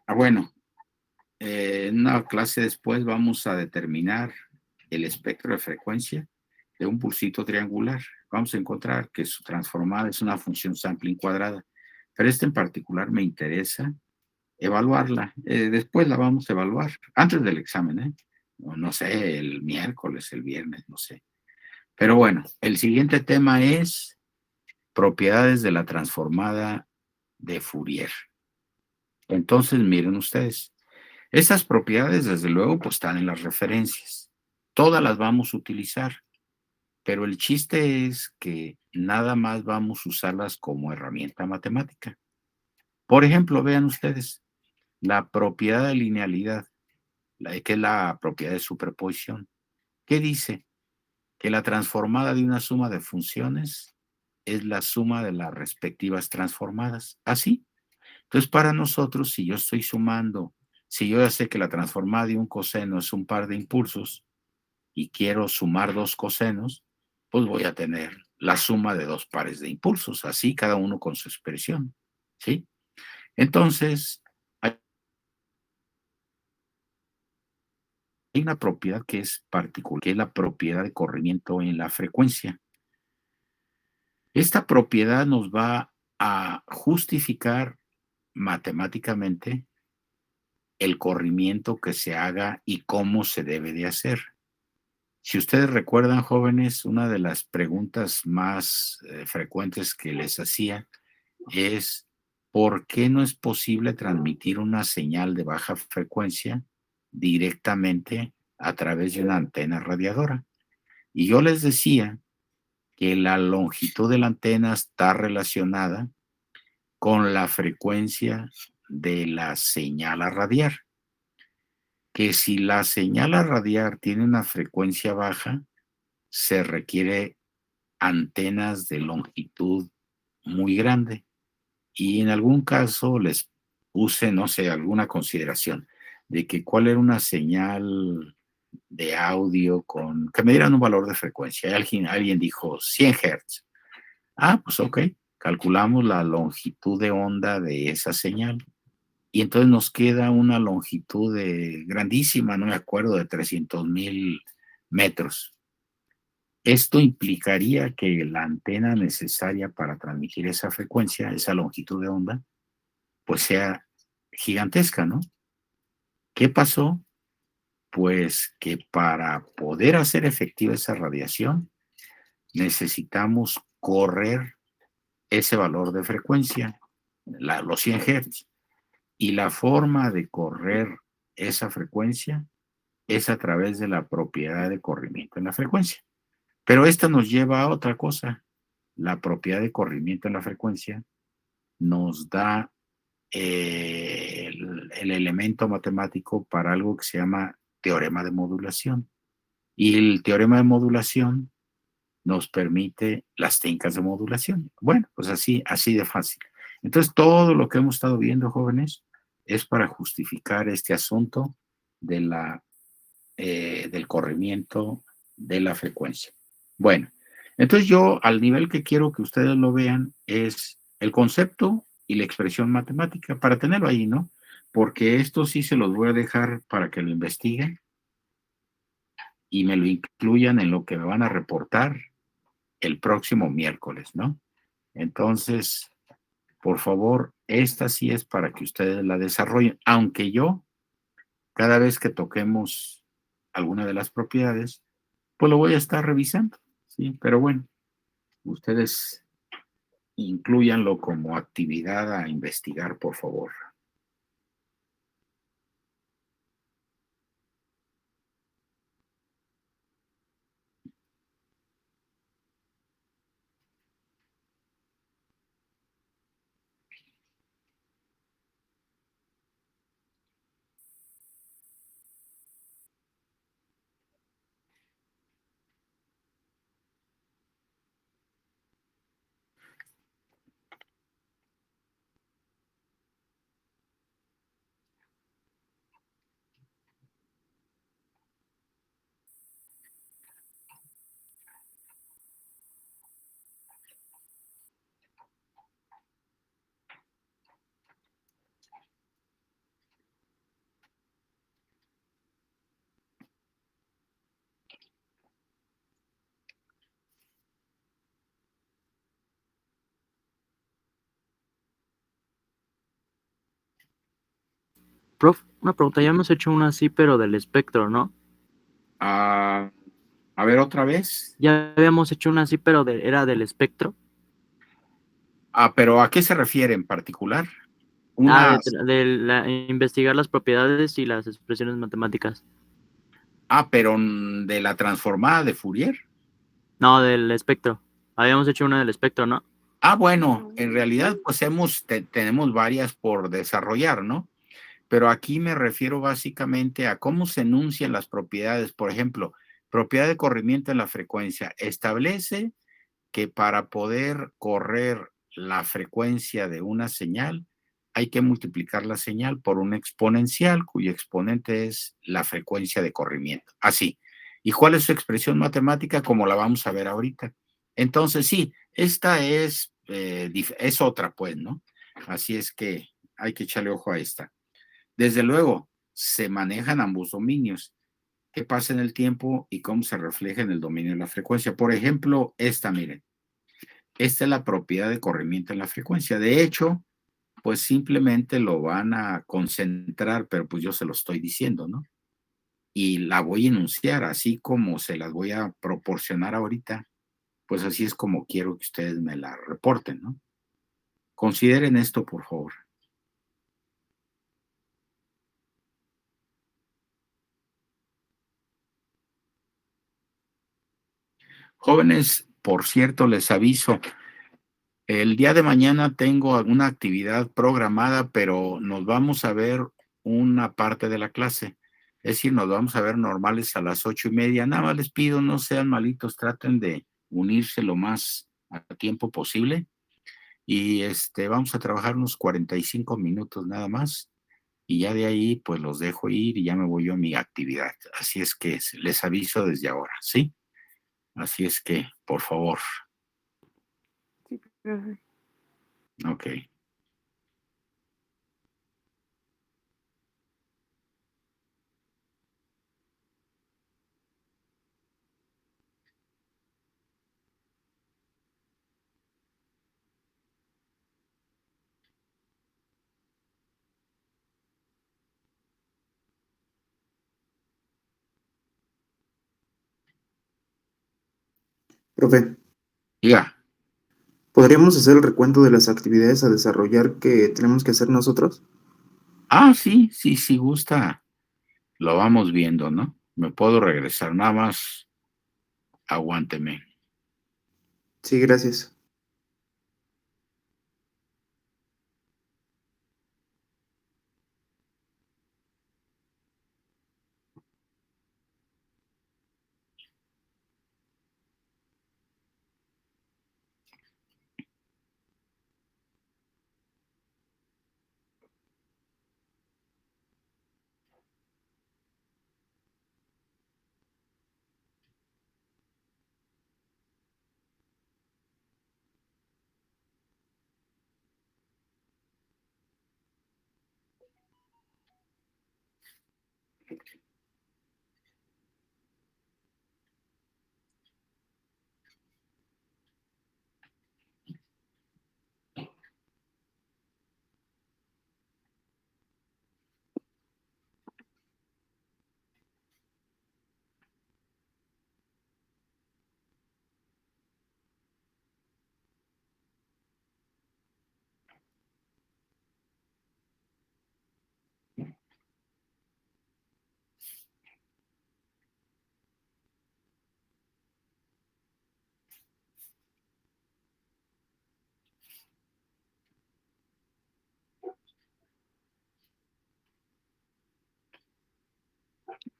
Speaker 1: Bueno, en una clase después vamos a determinar el espectro de frecuencia de un pulsito triangular. Vamos a encontrar que su transformada es una función sampling cuadrada, pero esta en particular me interesa evaluarla. Después la vamos a evaluar, antes del examen, ¿eh? No sé, el miércoles, el viernes, no sé. Pero bueno, el siguiente tema es propiedades de la transformada de Fourier. Entonces, miren ustedes, estas propiedades, desde luego, pues están en las referencias. Todas las vamos a utilizar, pero el chiste es que nada más vamos a usarlas como herramienta matemática. Por ejemplo, vean ustedes, la propiedad de linealidad, que es la propiedad de superposición. ¿Qué dice? Que la transformada de una suma de funciones es la suma de las respectivas transformadas. ¿Así? Entonces, para nosotros, si yo estoy sumando, si yo ya sé que la transformada de un coseno es un par de impulsos y quiero sumar dos cosenos, pues voy a tener la suma de dos pares de impulsos, así cada uno con su expresión, ¿sí? Entonces, hay una propiedad que es particular, que es la propiedad de corrimiento en la frecuencia. Esta propiedad nos va a justificar matemáticamente el corrimiento que se haga y cómo se debe de hacer. Si ustedes recuerdan, jóvenes, una de las preguntas más frecuentes que les hacía es ¿por qué no es posible transmitir una señal de baja frecuencia directamente a través de una antena radiadora? Y yo les decía que la longitud de la antena está relacionada con la frecuencia de la señal a radiar. Que si la señal a radiar tiene una frecuencia baja, se requiere antenas de longitud muy grande. Y en algún caso les puse, no sé, alguna consideración de que cuál era una señal de audio con que me dieran un valor de frecuencia. Alguien dijo 100 Hz. Ah, pues ok, calculamos la longitud de onda de esa señal. Y entonces nos queda una longitud grandísima, no me acuerdo, de 300,000 metros. Esto implicaría que la antena necesaria para transmitir esa frecuencia, esa longitud de onda, pues sea gigantesca, ¿no? ¿Qué pasó? Pues que para poder hacer efectiva esa radiación, necesitamos correr ese valor de frecuencia, los 100 Hz. Y la forma de correr esa frecuencia es a través de la propiedad de corrimiento en la frecuencia. Pero esta nos lleva a otra cosa. La propiedad de corrimiento en la frecuencia nos da el elemento matemático para algo que se llama teorema de modulación. Y el teorema de modulación nos permite las técnicas de modulación. Bueno, pues así de fácil. Entonces, todo lo que hemos estado viendo, jóvenes, es para justificar este asunto del corrimiento de la frecuencia. Bueno, entonces yo al nivel que quiero que ustedes lo vean es el concepto y la expresión matemática para tenerlo ahí, ¿no? Porque esto sí se los voy a dejar para que lo investiguen y me lo incluyan en lo que me van a reportar el próximo miércoles, ¿no? Entonces, por favor, esta sí es para que ustedes la desarrollen, aunque yo, cada vez que toquemos alguna de las propiedades, pues lo voy a estar revisando, ¿sí? Pero bueno, ustedes incluyanlo como actividad a investigar, por favor.
Speaker 4: Prof, una pregunta, ya hemos hecho una así, pero del espectro, ¿no?
Speaker 1: A ver, otra vez.
Speaker 4: Ya habíamos hecho una así, pero era del espectro.
Speaker 1: Pero ¿a qué se refiere en particular?
Speaker 4: Investigar las propiedades y las expresiones matemáticas.
Speaker 1: Pero de la transformada de Fourier.
Speaker 4: No, del espectro. Habíamos hecho una del espectro, ¿no?
Speaker 1: Bueno, en realidad pues tenemos varias por desarrollar, ¿no? pero aquí me refiero básicamente a cómo se enuncian las propiedades. Por ejemplo, propiedad de corrimiento en la frecuencia. Establece que para poder correr la frecuencia de una señal, hay que multiplicar la señal por un exponencial, cuyo exponente es la frecuencia de corrimiento. Así. ¿Y cuál es su expresión matemática? Como la vamos a ver ahorita. Entonces, sí, esta es otra, pues, ¿no? Así es que hay que echarle ojo a esta. Desde luego, se manejan ambos dominios. ¿Qué pasa en el tiempo y cómo se refleja en el dominio de la frecuencia? Por ejemplo, esta, miren. Esta es la propiedad de corrimiento en la frecuencia. De hecho, pues simplemente lo van a concentrar, pero pues yo se lo estoy diciendo, ¿no? Y la voy a enunciar así como se las voy a proporcionar ahorita. Pues así es como quiero que ustedes me la reporten, ¿no? Consideren esto, por favor. Jóvenes, por cierto, les aviso, el día de mañana tengo alguna actividad programada, pero nos vamos a ver una parte de la clase. Es decir, nos vamos a ver normales a las 8:30. Nada más les pido, no sean malitos, traten de unirse lo más a tiempo posible. Y vamos a trabajar unos 45 minutos nada más. Y ya de ahí, pues los dejo ir y ya me voy yo a mi actividad. Así es que les aviso desde ahora, ¿sí? Así es que, por favor.
Speaker 2: Sí, profe.
Speaker 1: Ok.
Speaker 5: Profe,
Speaker 1: Diga.
Speaker 5: ¿podríamos hacer el recuento de las actividades a desarrollar que tenemos que hacer nosotros?
Speaker 1: Sí, sí, sí gusta. Lo vamos viendo, ¿no? Me puedo regresar, nada más aguánteme.
Speaker 5: Sí, gracias.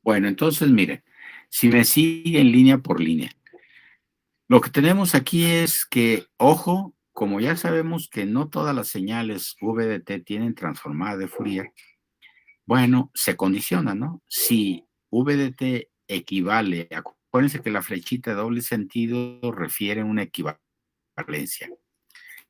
Speaker 1: Bueno, entonces, mire, si me sigue en línea por línea, lo que tenemos aquí es que, ojo, como ya sabemos que no todas las señales VDT tienen transformada de Fourier, bueno, se condiciona, ¿no? Si VDT equivale, acuérdense que la flechita de doble sentido refiere a una equivalencia.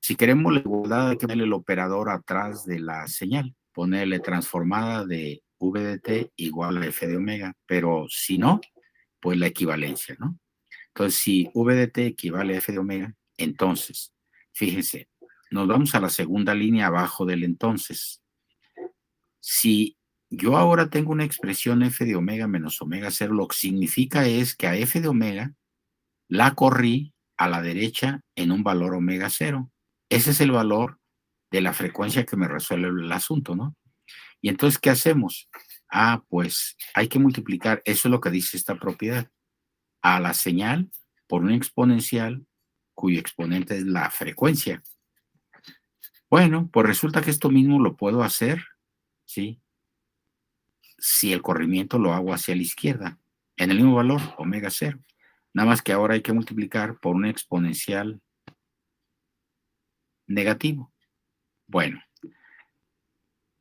Speaker 1: Si queremos la igualdad, hay que ponerle el operador atrás de la señal, ponerle transformada de VDT igual a F de omega, pero si no, pues la equivalencia, ¿no? Entonces, si VDT equivale a F de omega, entonces, fíjense, nos vamos a la segunda línea abajo del entonces. Si yo ahora tengo una expresión F de omega menos omega cero, lo que significa es que a F de omega la corrí a la derecha en un valor omega cero. Ese es el valor de la frecuencia que me resuelve el asunto, ¿no? Y entonces, ¿qué hacemos? Pues hay que multiplicar, eso es lo que dice esta propiedad, a la señal por un exponencial cuyo exponente es la frecuencia. Bueno, pues resulta que esto mismo lo puedo hacer, ¿sí? si el corrimiento lo hago hacia la izquierda, en el mismo valor, omega 0. Nada más que ahora hay que multiplicar por un exponencial negativo. Bueno,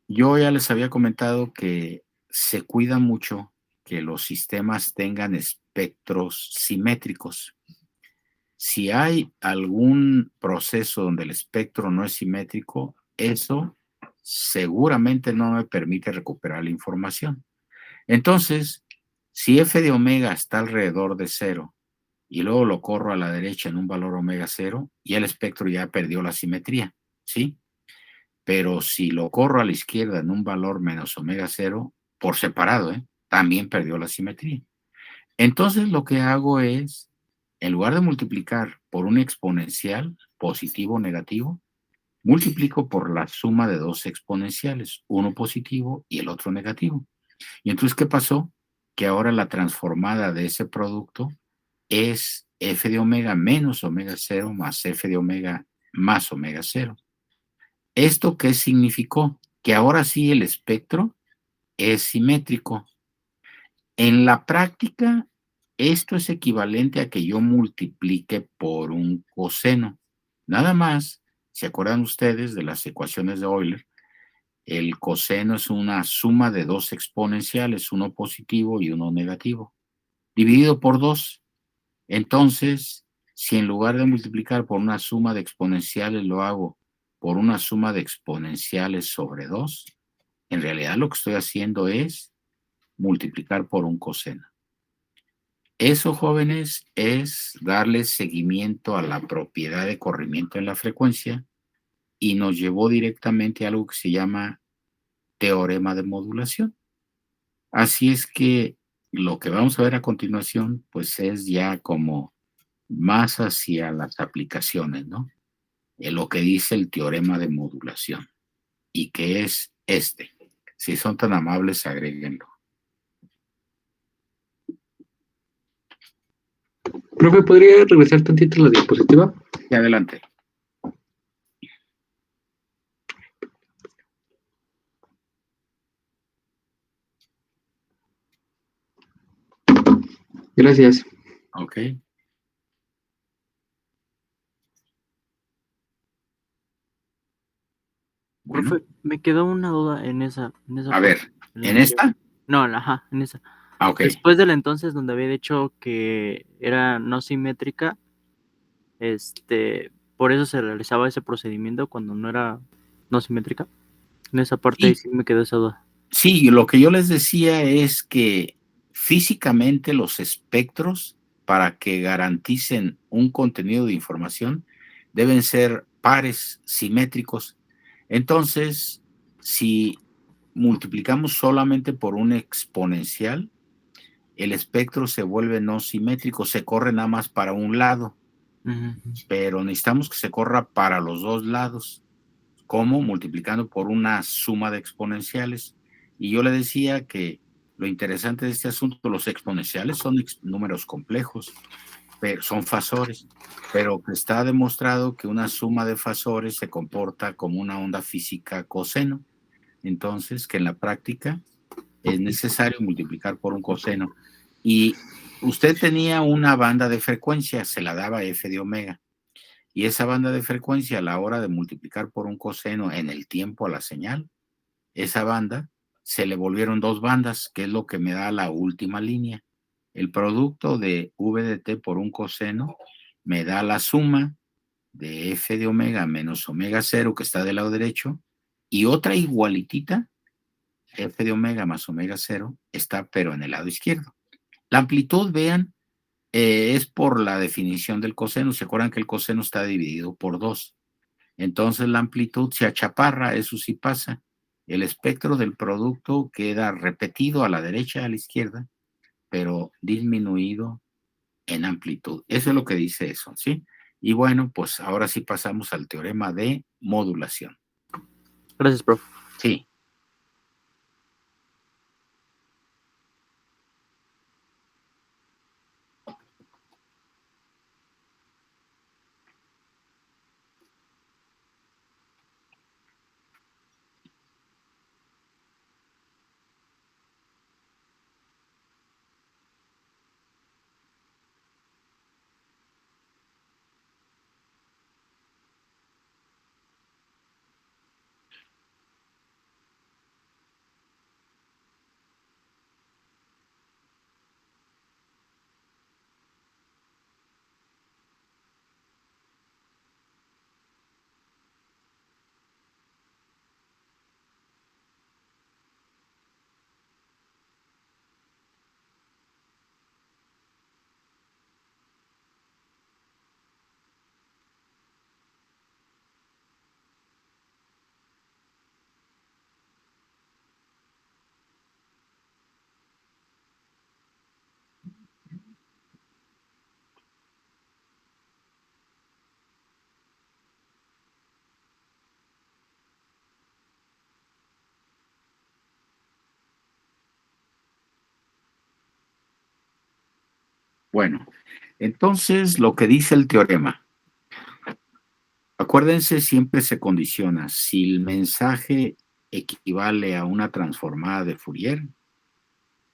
Speaker 1: yo ya les había comentado que se cuida mucho que los sistemas tengan espectros simétricos. Si hay algún proceso donde el espectro no es simétrico, eso seguramente no me permite recuperar la información. Entonces, si f de omega está alrededor de 0 y luego lo corro a la derecha en un valor omega 0, y el espectro ya perdió la simetría, ¿sí? Pero si lo corro a la izquierda en un valor menos omega 0, por separado, también perdió la simetría. Entonces lo que hago es, en lugar de multiplicar por un exponencial, positivo o negativo, multiplico por la suma de dos exponenciales, uno positivo y el otro negativo. Y entonces, ¿qué pasó? Que ahora la transformada de ese producto es f de omega menos omega 0 más f de omega más omega 0. ¿Esto qué significó? Que ahora sí el espectro es simétrico. En la práctica, esto es equivalente a que yo multiplique por un coseno. Nada más, ¿se acuerdan ustedes de las ecuaciones de Euler? El coseno es una suma de dos exponenciales, uno positivo y uno negativo, dividido por 2. Entonces, si en lugar de multiplicar por una suma de exponenciales lo hago por una suma de exponenciales sobre 2, en realidad lo que estoy haciendo es multiplicar por un coseno. Eso, jóvenes, es darle seguimiento a la propiedad de corrimiento en la frecuencia y nos llevó directamente a algo que se llama teorema de modulación. Así es que lo que vamos a ver a continuación, pues es ya como más hacia las aplicaciones, ¿no? En lo que dice el teorema de modulación, y que es este. Si son tan amables, agréguenlo.
Speaker 3: Profe, ¿podría regresar tantito a la diapositiva?
Speaker 1: Y adelante.
Speaker 3: Gracias.
Speaker 1: Ok. Bueno,
Speaker 4: Profe, me quedó una duda en esa
Speaker 1: a
Speaker 4: parte,
Speaker 1: ver,
Speaker 4: la
Speaker 1: ¿en
Speaker 4: anterior.
Speaker 1: esta?
Speaker 4: No, ajá, en esa.
Speaker 1: Ok.
Speaker 4: Después del entonces donde había dicho que era no simétrica, por eso se realizaba ese procedimiento cuando no era no simétrica. En esa parte ahí
Speaker 1: Sí,
Speaker 4: sí me quedó esa duda.
Speaker 1: sí, lo que yo les decía es que físicamente los espectros, para que garanticen un contenido de información, deben ser pares simétricos. Entonces, si multiplicamos solamente por un exponencial, el espectro se vuelve no simétrico, se corre nada más para un lado,
Speaker 4: Ujú.
Speaker 1: pero necesitamos que se corra para los dos lados. ¿Cómo? Multiplicando por una suma de exponenciales. Y yo le decía que lo interesante de este asunto, los exponenciales son números complejos, pero son fasores, pero está demostrado que una suma de fasores se comporta como una onda física coseno. Entonces, que en la práctica es necesario multiplicar por un coseno. Y usted tenía una banda de frecuencia, se la daba f de omega. Y esa banda de frecuencia, a la hora de multiplicar por un coseno en el tiempo a la señal, esa banda se le volvieron dos bandas, que es lo que me da la última línea. El producto de v de t por un coseno me da la suma de f de omega menos omega 0, que está del lado derecho, y otra igualitita, f de omega más omega 0, está pero en el lado izquierdo. La amplitud, vean, es por la definición del coseno. ¿Se acuerdan que el coseno está dividido por 2? Entonces la amplitud se achaparra, eso sí pasa. El espectro del producto queda repetido a la derecha y a la izquierda, pero disminuido en amplitud. Eso es lo que dice eso, ¿sí? Y bueno, pues ahora sí pasamos al teorema de modulación.
Speaker 4: Gracias, profe.
Speaker 1: Sí. Bueno, entonces lo que dice el teorema. Acuérdense, siempre se condiciona. Si el mensaje equivale a una transformada de Fourier,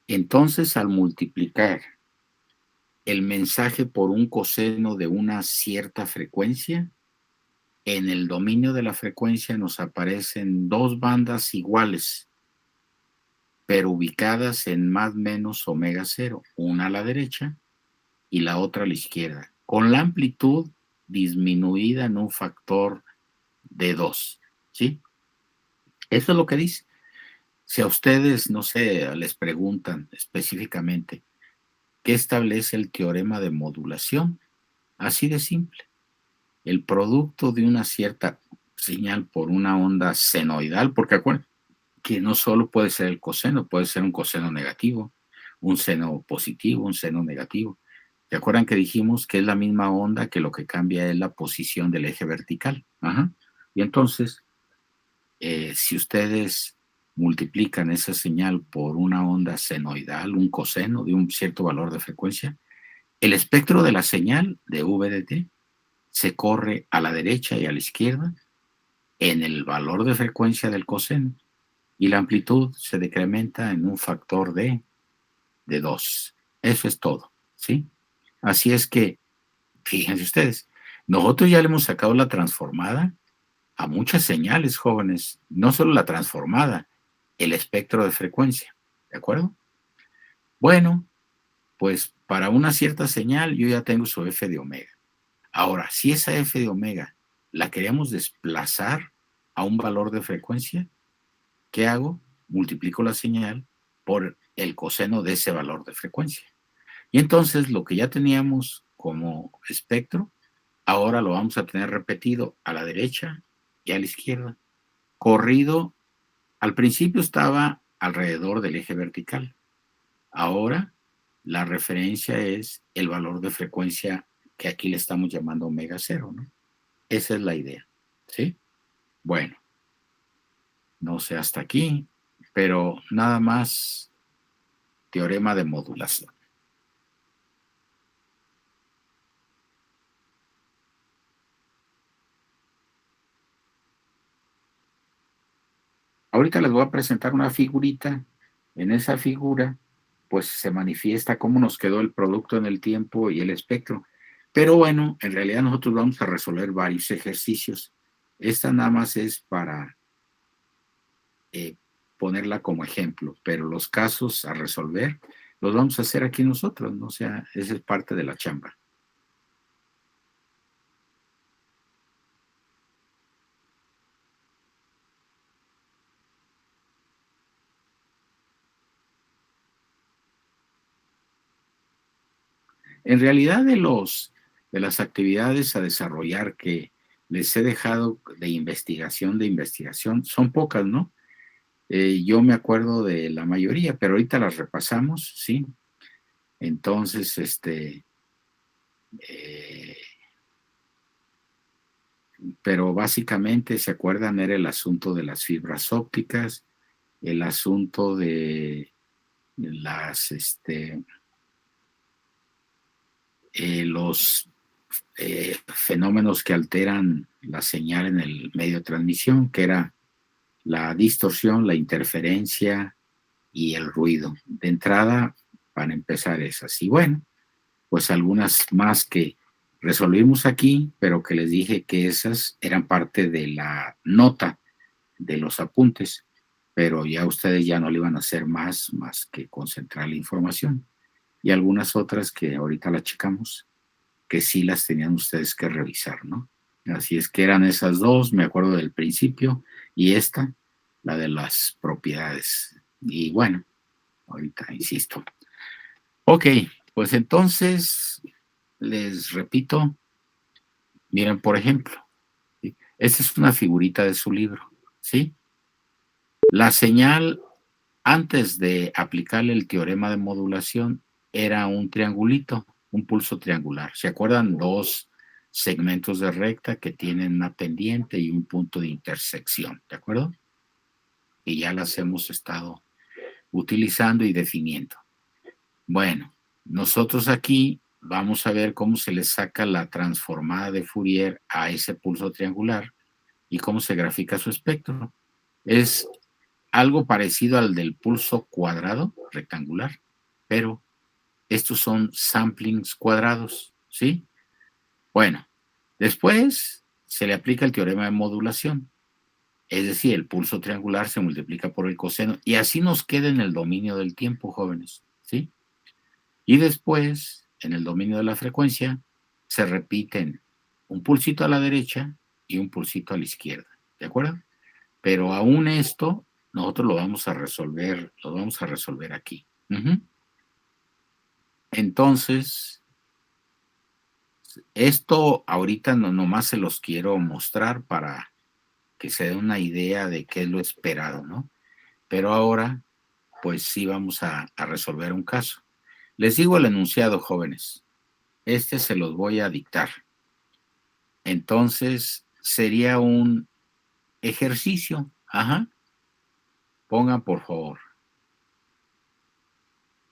Speaker 1: entonces al multiplicar el mensaje por un coseno de una cierta frecuencia, en el dominio de la frecuencia nos aparecen dos bandas iguales, pero ubicadas en más menos omega cero, una a la derecha y la otra a la izquierda, con la amplitud disminuida en un factor de 2, ¿sí? Eso es lo que dice. Si a ustedes, no sé, les preguntan específicamente, ¿qué establece el teorema de modulación? Así de simple. El producto de una cierta señal por una onda senoidal, porque acuérdense que no solo puede ser el coseno, puede ser un coseno negativo, un seno positivo, un seno negativo. ¿Se acuerdan que dijimos que es la misma onda, que lo que cambia es la posición del eje vertical? Ajá. Y entonces, si ustedes multiplican esa señal por una onda senoidal, un coseno de un cierto valor de frecuencia, el espectro de la señal de V de t se corre a la derecha y a la izquierda en el valor de frecuencia del coseno, y la amplitud se decrementa en un factor de 2. Eso es todo, ¿sí? Así es que, fíjense ustedes, nosotros ya le hemos sacado la transformada a muchas señales, jóvenes, no solo la transformada, el espectro de frecuencia, ¿de acuerdo? Bueno, pues para una cierta señal yo ya tengo su f de omega. Ahora, si esa f de omega la queremos desplazar a un valor de frecuencia, ¿qué hago? Multiplico la señal por el coseno de ese valor de frecuencia. Y entonces lo que ya teníamos como espectro, ahora lo vamos a tener repetido a la derecha y a la izquierda. Corrido, al principio estaba alrededor del eje vertical. Ahora la referencia es el valor de frecuencia que aquí le estamos llamando omega cero, ¿no? Esa es la idea, ¿sí? Bueno, no sé hasta aquí, pero nada más teorema de modulación. Ahorita les voy a presentar una figurita. En esa figura, pues se manifiesta cómo nos quedó el producto en el tiempo y el espectro. Pero bueno, en realidad nosotros vamos a resolver varios ejercicios. Esta nada más es para ponerla como ejemplo, pero los casos a resolver los vamos a hacer aquí nosotros, ¿no? O sea, esa es parte de la chamba. En realidad de las actividades a desarrollar que les he dejado de investigación, son pocas, ¿no? Yo me acuerdo de la mayoría, pero ahorita las repasamos, ¿sí? Entonces, pero básicamente, ¿se acuerdan? Era el asunto de las fibras ópticas, el asunto de las, los fenómenos que alteran la señal en el medio de transmisión, que era la distorsión, la interferencia y el ruido. De entrada, para empezar esas. Y bueno, pues algunas más que resolvimos aquí, pero que les dije que esas eran parte de la nota de los apuntes, pero ya ustedes ya no le iban a hacer más que concentrar la información. Y algunas otras que ahorita las checamos, que sí las tenían ustedes que revisar, ¿no? Así es que eran esas dos, me acuerdo del principio, y esta, la de las propiedades. Y bueno, ahorita insisto. Ok, pues entonces les repito, miren, por ejemplo, ¿sí? Esta es una figurita de su libro, ¿sí? La señal, antes de aplicarle el teorema de modulación, era un triangulito, un pulso triangular. ¿Se acuerdan? Dos segmentos de recta que tienen una pendiente y un punto de intersección, ¿de acuerdo? Y ya las hemos estado utilizando y definiendo. Bueno, nosotros aquí vamos a ver cómo se le saca la transformada de Fourier a ese pulso triangular y cómo se grafica su espectro. Es algo parecido al del pulso cuadrado rectangular, pero estos son samplings cuadrados, ¿sí? Bueno, después se le aplica el teorema de modulación, es decir, el pulso triangular se multiplica por el coseno y así nos queda en el dominio del tiempo, jóvenes, ¿sí? Y después, en el dominio de la frecuencia, se repiten un pulsito a la derecha y un pulsito a la izquierda, ¿de acuerdo? Pero aún esto, nosotros lo vamos a resolver aquí. Entonces, esto ahorita no nomás se los quiero mostrar para que se dé una idea de qué es lo esperado, ¿no? Pero ahora, pues sí vamos a resolver un caso. Les digo el enunciado, jóvenes. Este se los voy a dictar. Entonces, sería un ejercicio. Ajá. Pongan, por favor.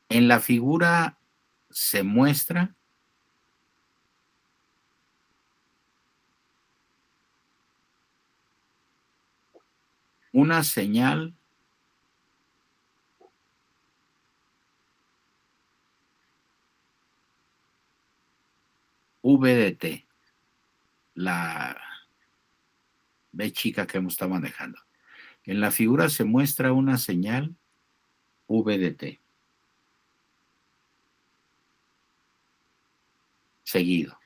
Speaker 1: En la figura se muestra una señal V de t, la B chica que hemos estado manejando. En la figura se muestra una señal V de t. Seguido.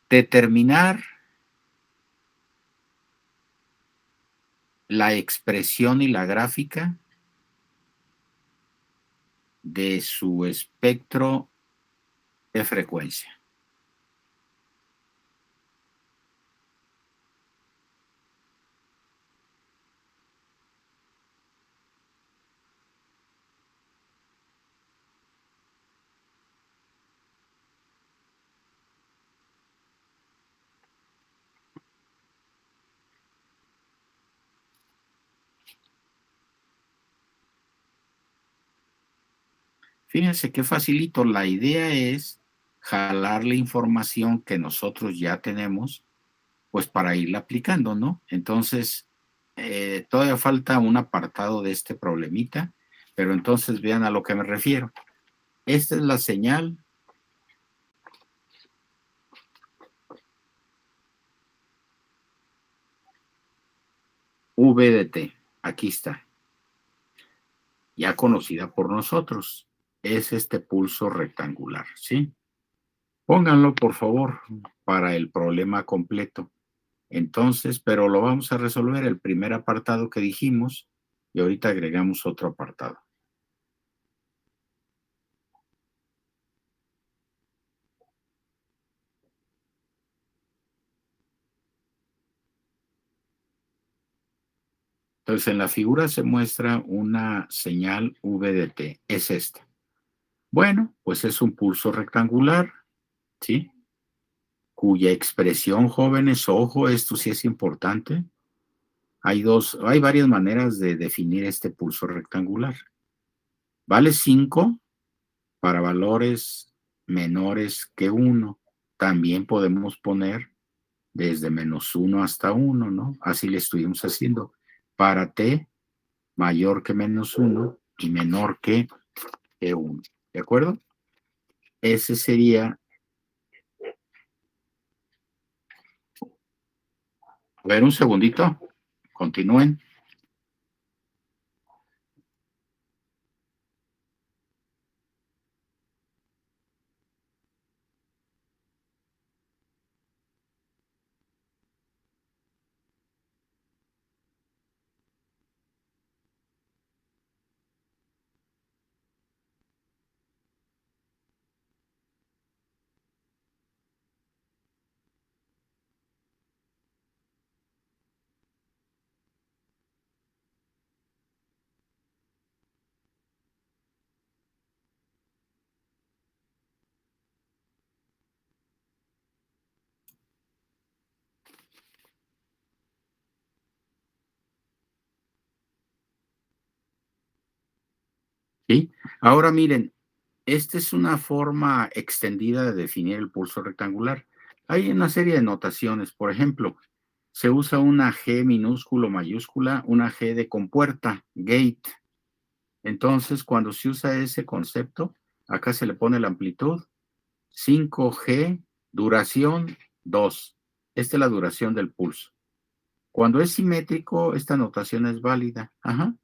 Speaker 1: Determinar la expresión y la gráfica de su espectro de frecuencia. Fíjense qué facilito. La idea es jalar la información que nosotros ya tenemos, pues para irla aplicando, ¿no? Entonces, todavía falta un apartado de este problemita, pero entonces vean a lo que me refiero. Esta es la señal V de t. Aquí está. Ya conocida por nosotros. Es este pulso rectangular, ¿sí? Pónganlo, por favor, para el problema completo. Entonces, pero lo vamos a resolver el primer apartado que dijimos y ahorita agregamos otro apartado. Entonces, en la figura se muestra una señal V de t. Es esta. Bueno, pues es un pulso rectangular, ¿sí? Cuya expresión, jóvenes, ojo, esto sí es importante. Hay varias maneras de definir este pulso rectangular. Vale 5 para valores menores que 1. También podemos poner desde -1 hasta 1, ¿no? Así le estuvimos haciendo. Para t mayor que -1 y menor que 1. ¿De acuerdo? Ese sería. A ver, un segundito. Continúen. ¿Sí? Ahora miren, Esta es una forma extendida de definir el pulso rectangular. Hay una serie de notaciones. Por ejemplo, se usa una G minúscula o mayúscula, una G de compuerta, gate. Entonces, cuando se usa ese concepto, acá se le pone la amplitud, 5G, duración 2. Esta es la duración del pulso. Cuando es simétrico, esta notación es válida. Ajá.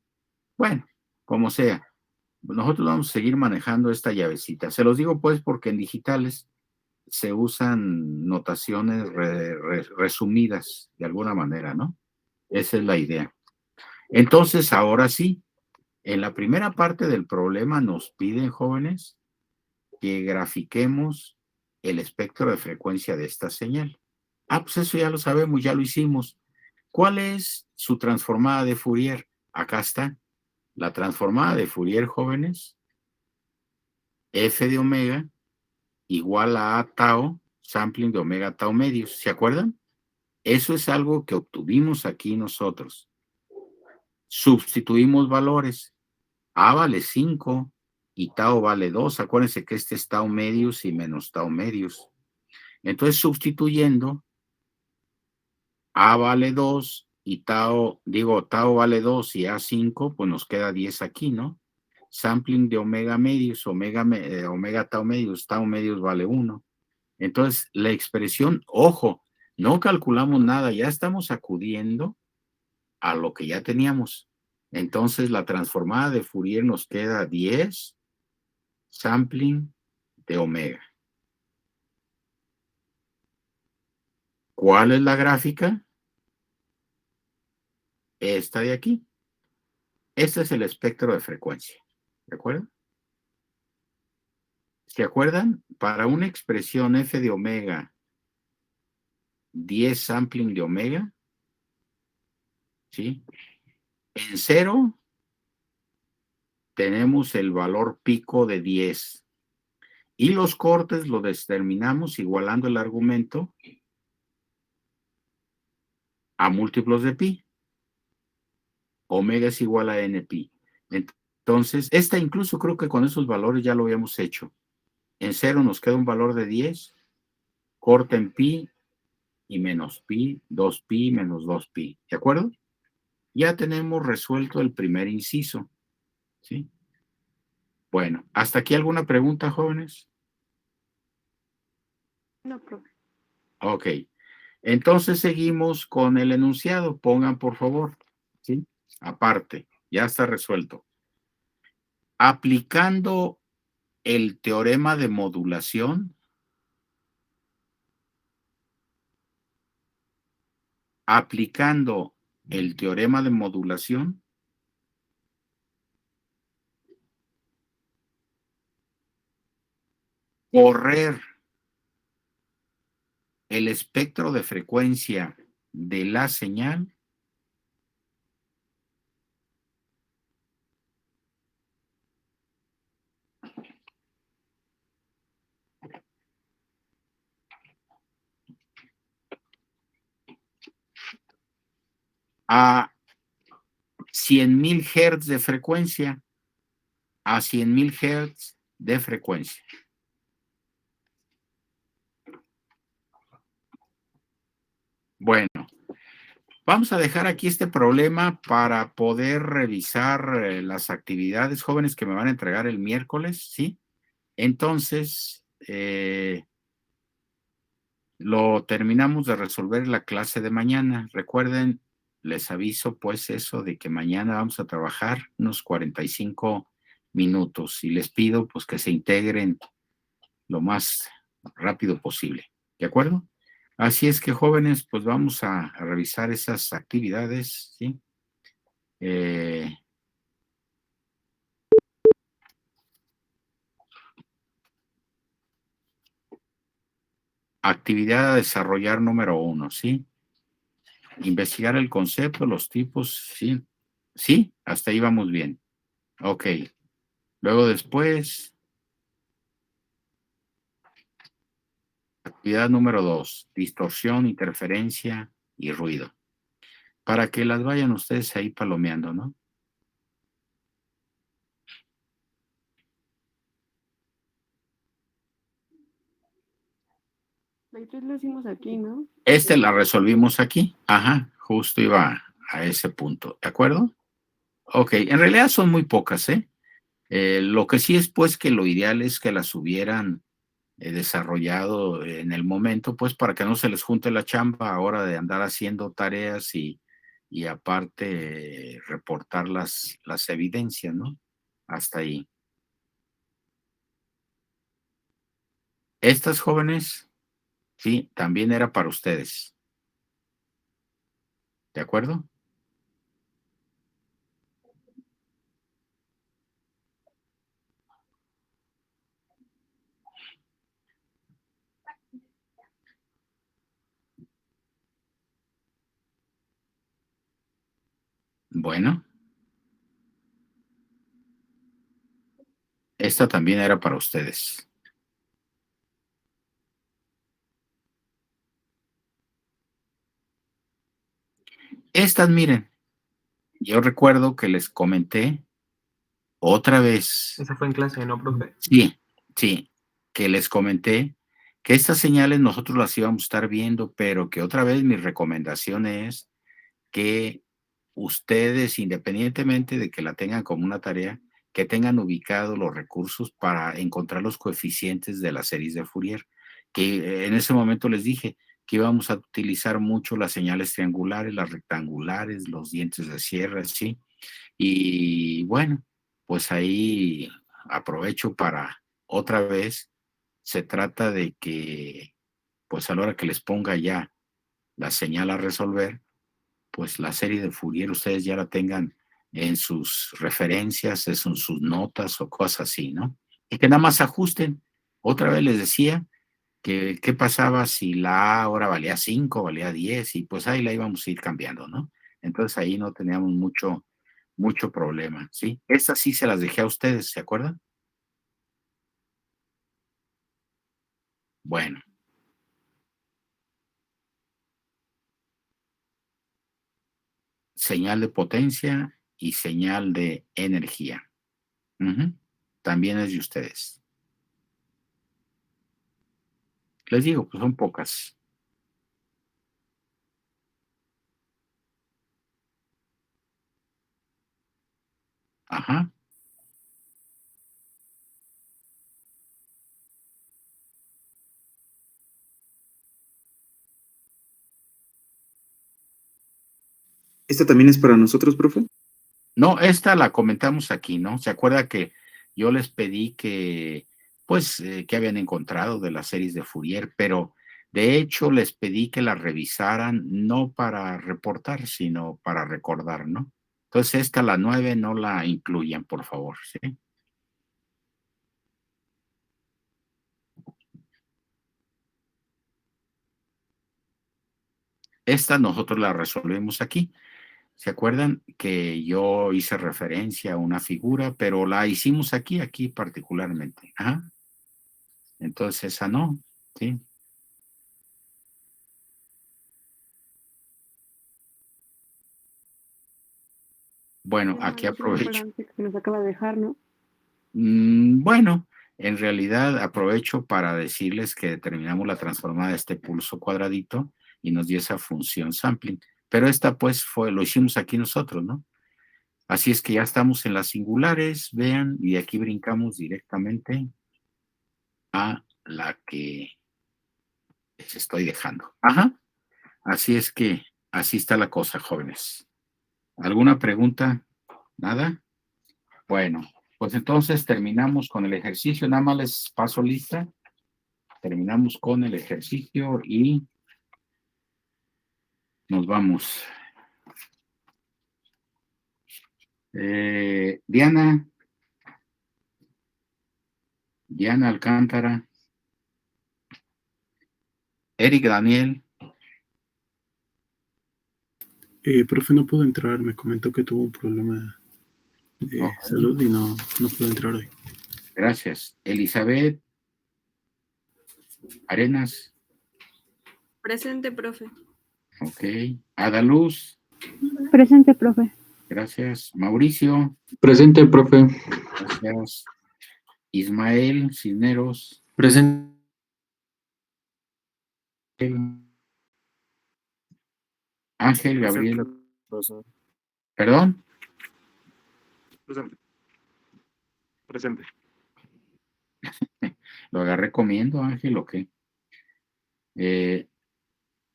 Speaker 1: Bueno, como sea. Nosotros vamos a seguir manejando esta llavecita. Se los digo pues porque en digitales se usan notaciones resumidas de alguna manera, ¿no? Esa es la idea. Entonces, ahora sí, en la primera parte del problema nos piden, jóvenes, que grafiquemos el espectro de frecuencia de esta señal. Ah, pues eso ya lo sabemos, ya lo hicimos. ¿Cuál es su transformada de Fourier? Acá está. La transformada de Fourier, jóvenes, f de omega igual a tau, sampling de omega tau medios. ¿Se acuerdan? Eso es algo que obtuvimos aquí nosotros. Sustituimos valores. A vale 5 y tau vale 2. Acuérdense que este es tau medios y menos tau medios. Entonces, sustituyendo, A vale 2 y tau vale 2 y A 5, pues nos queda 10 aquí, ¿no? Sampling de omega medios, omega tau medios vale 1. Entonces, la expresión, ojo, no calculamos nada, ya estamos acudiendo a lo que ya teníamos. Entonces, la transformada de Fourier nos queda 10 sampling de omega. ¿Cuál es la gráfica? Esta de aquí. Este es el espectro de frecuencia. ¿De acuerdo? ¿Se acuerdan? Para una expresión f de omega, 10 sampling de omega, ¿sí? En 0 tenemos el valor pico de 10. Y los cortes lo determinamos igualando el argumento a múltiplos de pi. Omega es igual a n pi. Entonces, esta incluso creo que con esos valores ya lo habíamos hecho. En 0 nos queda un valor de 10, corta en pi y menos pi, 2pi menos 2pi. ¿De acuerdo? Ya tenemos resuelto el primer inciso. ¿Sí? Bueno, ¿hasta aquí alguna pregunta, jóvenes?
Speaker 2: No, profe.
Speaker 1: Ok. Entonces seguimos con el enunciado. Pongan, por favor. ¿Sí? Aparte, ya está resuelto. Aplicando el teorema de modulación, correr el espectro de frecuencia de la señal a 100,000 Hz de frecuencia, a 100,000 Hz de frecuencia. Bueno, vamos a dejar aquí este problema para poder revisar las actividades jóvenes que me van a entregar el miércoles, ¿sí? Entonces, lo terminamos de resolver en la clase de mañana. Recuerden, les aviso pues eso de que mañana vamos a trabajar unos 45 minutos y les pido pues que se integren lo más rápido posible. ¿De acuerdo? Así es que jóvenes, pues vamos a revisar esas actividades, ¿sí? Actividad a desarrollar número 1, ¿sí? Investigar el concepto, los tipos, ¿sí? ¿Sí? Hasta ahí vamos bien. Ok. Luego después, actividad número 2, distorsión, interferencia y ruido. Para que las vayan ustedes ahí palomeando, ¿no?
Speaker 2: 23 lo hicimos aquí, ¿no?
Speaker 1: La resolvimos aquí. Ajá, justo iba a ese punto. ¿De acuerdo? Ok, en realidad son muy pocas, ¿eh? Lo que sí es, pues, que lo ideal es que las hubieran desarrollado en el momento, pues, para que no se les junte la chamba a hora de andar haciendo tareas y aparte reportar las evidencias, ¿no? Hasta ahí. Estas jóvenes, sí, también era para ustedes. ¿De acuerdo? Bueno, esta también era para ustedes. Estas, miren, yo recuerdo que les comenté otra vez.
Speaker 3: Esa fue en clase, ¿no, profe?
Speaker 1: Sí, sí, que les comenté que estas señales nosotros las íbamos a estar viendo, pero que otra vez mi recomendación es que ustedes, independientemente de que la tengan como una tarea, que tengan ubicados los recursos para encontrar los coeficientes de las series de Fourier, que en ese momento les dije que íbamos a utilizar mucho las señales triangulares, las rectangulares, los dientes de sierra, ¿sí? Y bueno, pues ahí aprovecho para otra vez, se trata de que, pues a la hora que les ponga ya la señal a resolver, pues la serie de Fourier ustedes ya la tengan en sus referencias, en sus notas o cosas así, ¿no? Y que nada más ajusten. Otra vez les decía que qué pasaba si la A ahora valía 5, valía 10, y pues ahí la íbamos a ir cambiando, ¿no? Entonces ahí no teníamos mucho problema, ¿sí? Estas sí se las dejé a ustedes, ¿se acuerdan? Bueno, señal de potencia y señal de energía. Ujú. También es de ustedes. Les digo, pues son pocas. Ajá.
Speaker 5: ¿Esta también es para nosotros, profe?
Speaker 1: No, esta la comentamos aquí, ¿no? ¿Se acuerda que yo les pedí que, pues, que habían encontrado de las series de Fourier? Pero de hecho les pedí que la revisaran no para reportar, sino para recordar, ¿no? Entonces esta, la 9, no la incluyan, por favor, ¿sí? Esta nosotros la resolvemos aquí. ¿Se acuerdan que yo hice referencia a una figura, pero la hicimos aquí particularmente? Ajá. Entonces esa no, ¿sí? Bueno,
Speaker 2: Nada más
Speaker 1: aquí
Speaker 2: la última
Speaker 1: aprovecho.
Speaker 2: frase que nos acaba de dejar, ¿no?
Speaker 1: Bueno, en realidad aprovecho para decirles que determinamos la transformada de este pulso cuadradito y nos dio esa función sampling. Pero esta pues lo hicimos aquí nosotros, ¿no? Así es que ya estamos en las singulares, vean, y de aquí brincamos directamente a la que les estoy dejando. Ajá. Así es que así está la cosa, jóvenes. ¿Alguna pregunta? ¿Nada? Bueno, pues entonces terminamos con el ejercicio. Nada más les paso lista. Terminamos con el ejercicio y nos vamos. Diana Alcántara, Eric Daniel.
Speaker 6: Profe, no pudo entrar, me comentó que tuvo un problema de salud y no pudo entrar hoy.
Speaker 1: Gracias. Elizabeth Arenas.
Speaker 7: Presente, profe.
Speaker 1: Ok. Adaluz.
Speaker 8: Presente, profe.
Speaker 1: Gracias. Mauricio.
Speaker 3: Presente, profe.
Speaker 1: Gracias. Ismael Cisneros.
Speaker 3: Presente.
Speaker 1: Ángel Gabriel.
Speaker 9: Profesor.
Speaker 1: ¿Perdón?
Speaker 9: Presente. Presente.
Speaker 1: ¿Lo agarré comiendo, Ángel, o qué?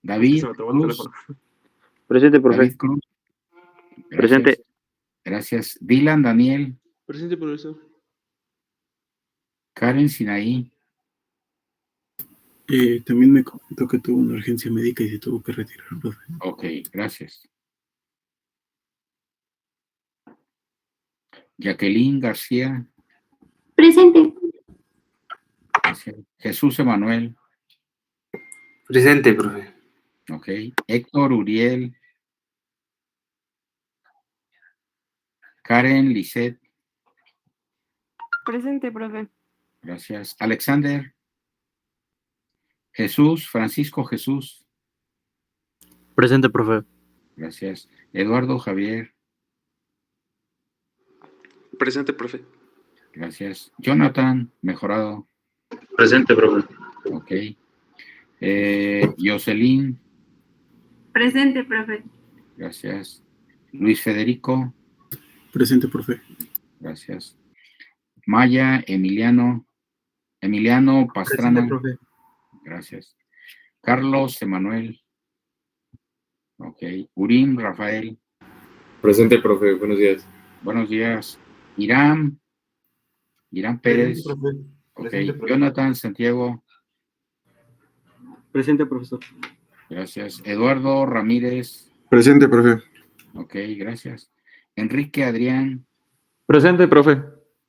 Speaker 1: David
Speaker 9: Se me trabó el
Speaker 1: Cruz.
Speaker 9: teléfono.
Speaker 4: Presente, profe.
Speaker 1: David Cruz. Gracias.
Speaker 4: Presente.
Speaker 1: Gracias. Dylan Daniel.
Speaker 10: Presente, profesor.
Speaker 1: Karen Sinaí.
Speaker 6: También me comentó que tuvo una urgencia médica y se tuvo que retirar, profe.
Speaker 1: Ok, gracias. Jacqueline García.
Speaker 8: Presente.
Speaker 1: Gracias. Jesús Emanuel.
Speaker 11: Presente, profe.
Speaker 1: Ok. Héctor Uriel. Karen Lisset.
Speaker 2: Presente, profe.
Speaker 1: Gracias. Alexander. Jesús, Francisco Jesús.
Speaker 4: Presente, profe.
Speaker 1: Gracias. Eduardo Javier.
Speaker 10: Presente, profe.
Speaker 1: Gracias. Jonathan, mejorado.
Speaker 11: Presente, profe.
Speaker 1: Ok. Jocelyn.
Speaker 7: Presente, profe.
Speaker 1: Gracias. Luis Federico.
Speaker 6: Presente, profe.
Speaker 1: Gracias. Maya, Emiliano Pastrana.
Speaker 3: Presente, profe.
Speaker 1: Gracias. Carlos Emanuel. Ok. Urim Rafael.
Speaker 11: Presente, profe. Buenos días.
Speaker 1: Buenos días. Irán Pérez.
Speaker 3: Presente, profe.
Speaker 1: Ok.
Speaker 3: Presente, profe.
Speaker 1: Jonathan Santiago.
Speaker 9: Presente, profesor.
Speaker 1: Gracias. Eduardo Ramírez.
Speaker 5: Presente, profe.
Speaker 1: Ok, gracias. Enrique Adrián.
Speaker 10: Presente, profe.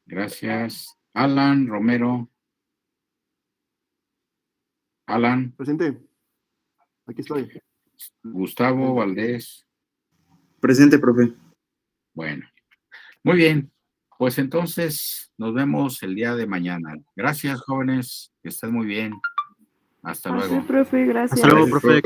Speaker 1: Gracias. Alan Romero. Alan.
Speaker 9: Presente. Aquí estoy.
Speaker 1: Gustavo Valdés.
Speaker 5: Presente, profe.
Speaker 1: Bueno, muy bien. Pues entonces nos vemos el día de mañana. Gracias, jóvenes. Que estén muy bien. Hasta luego.
Speaker 2: Profe, gracias.
Speaker 4: Hasta luego, profe.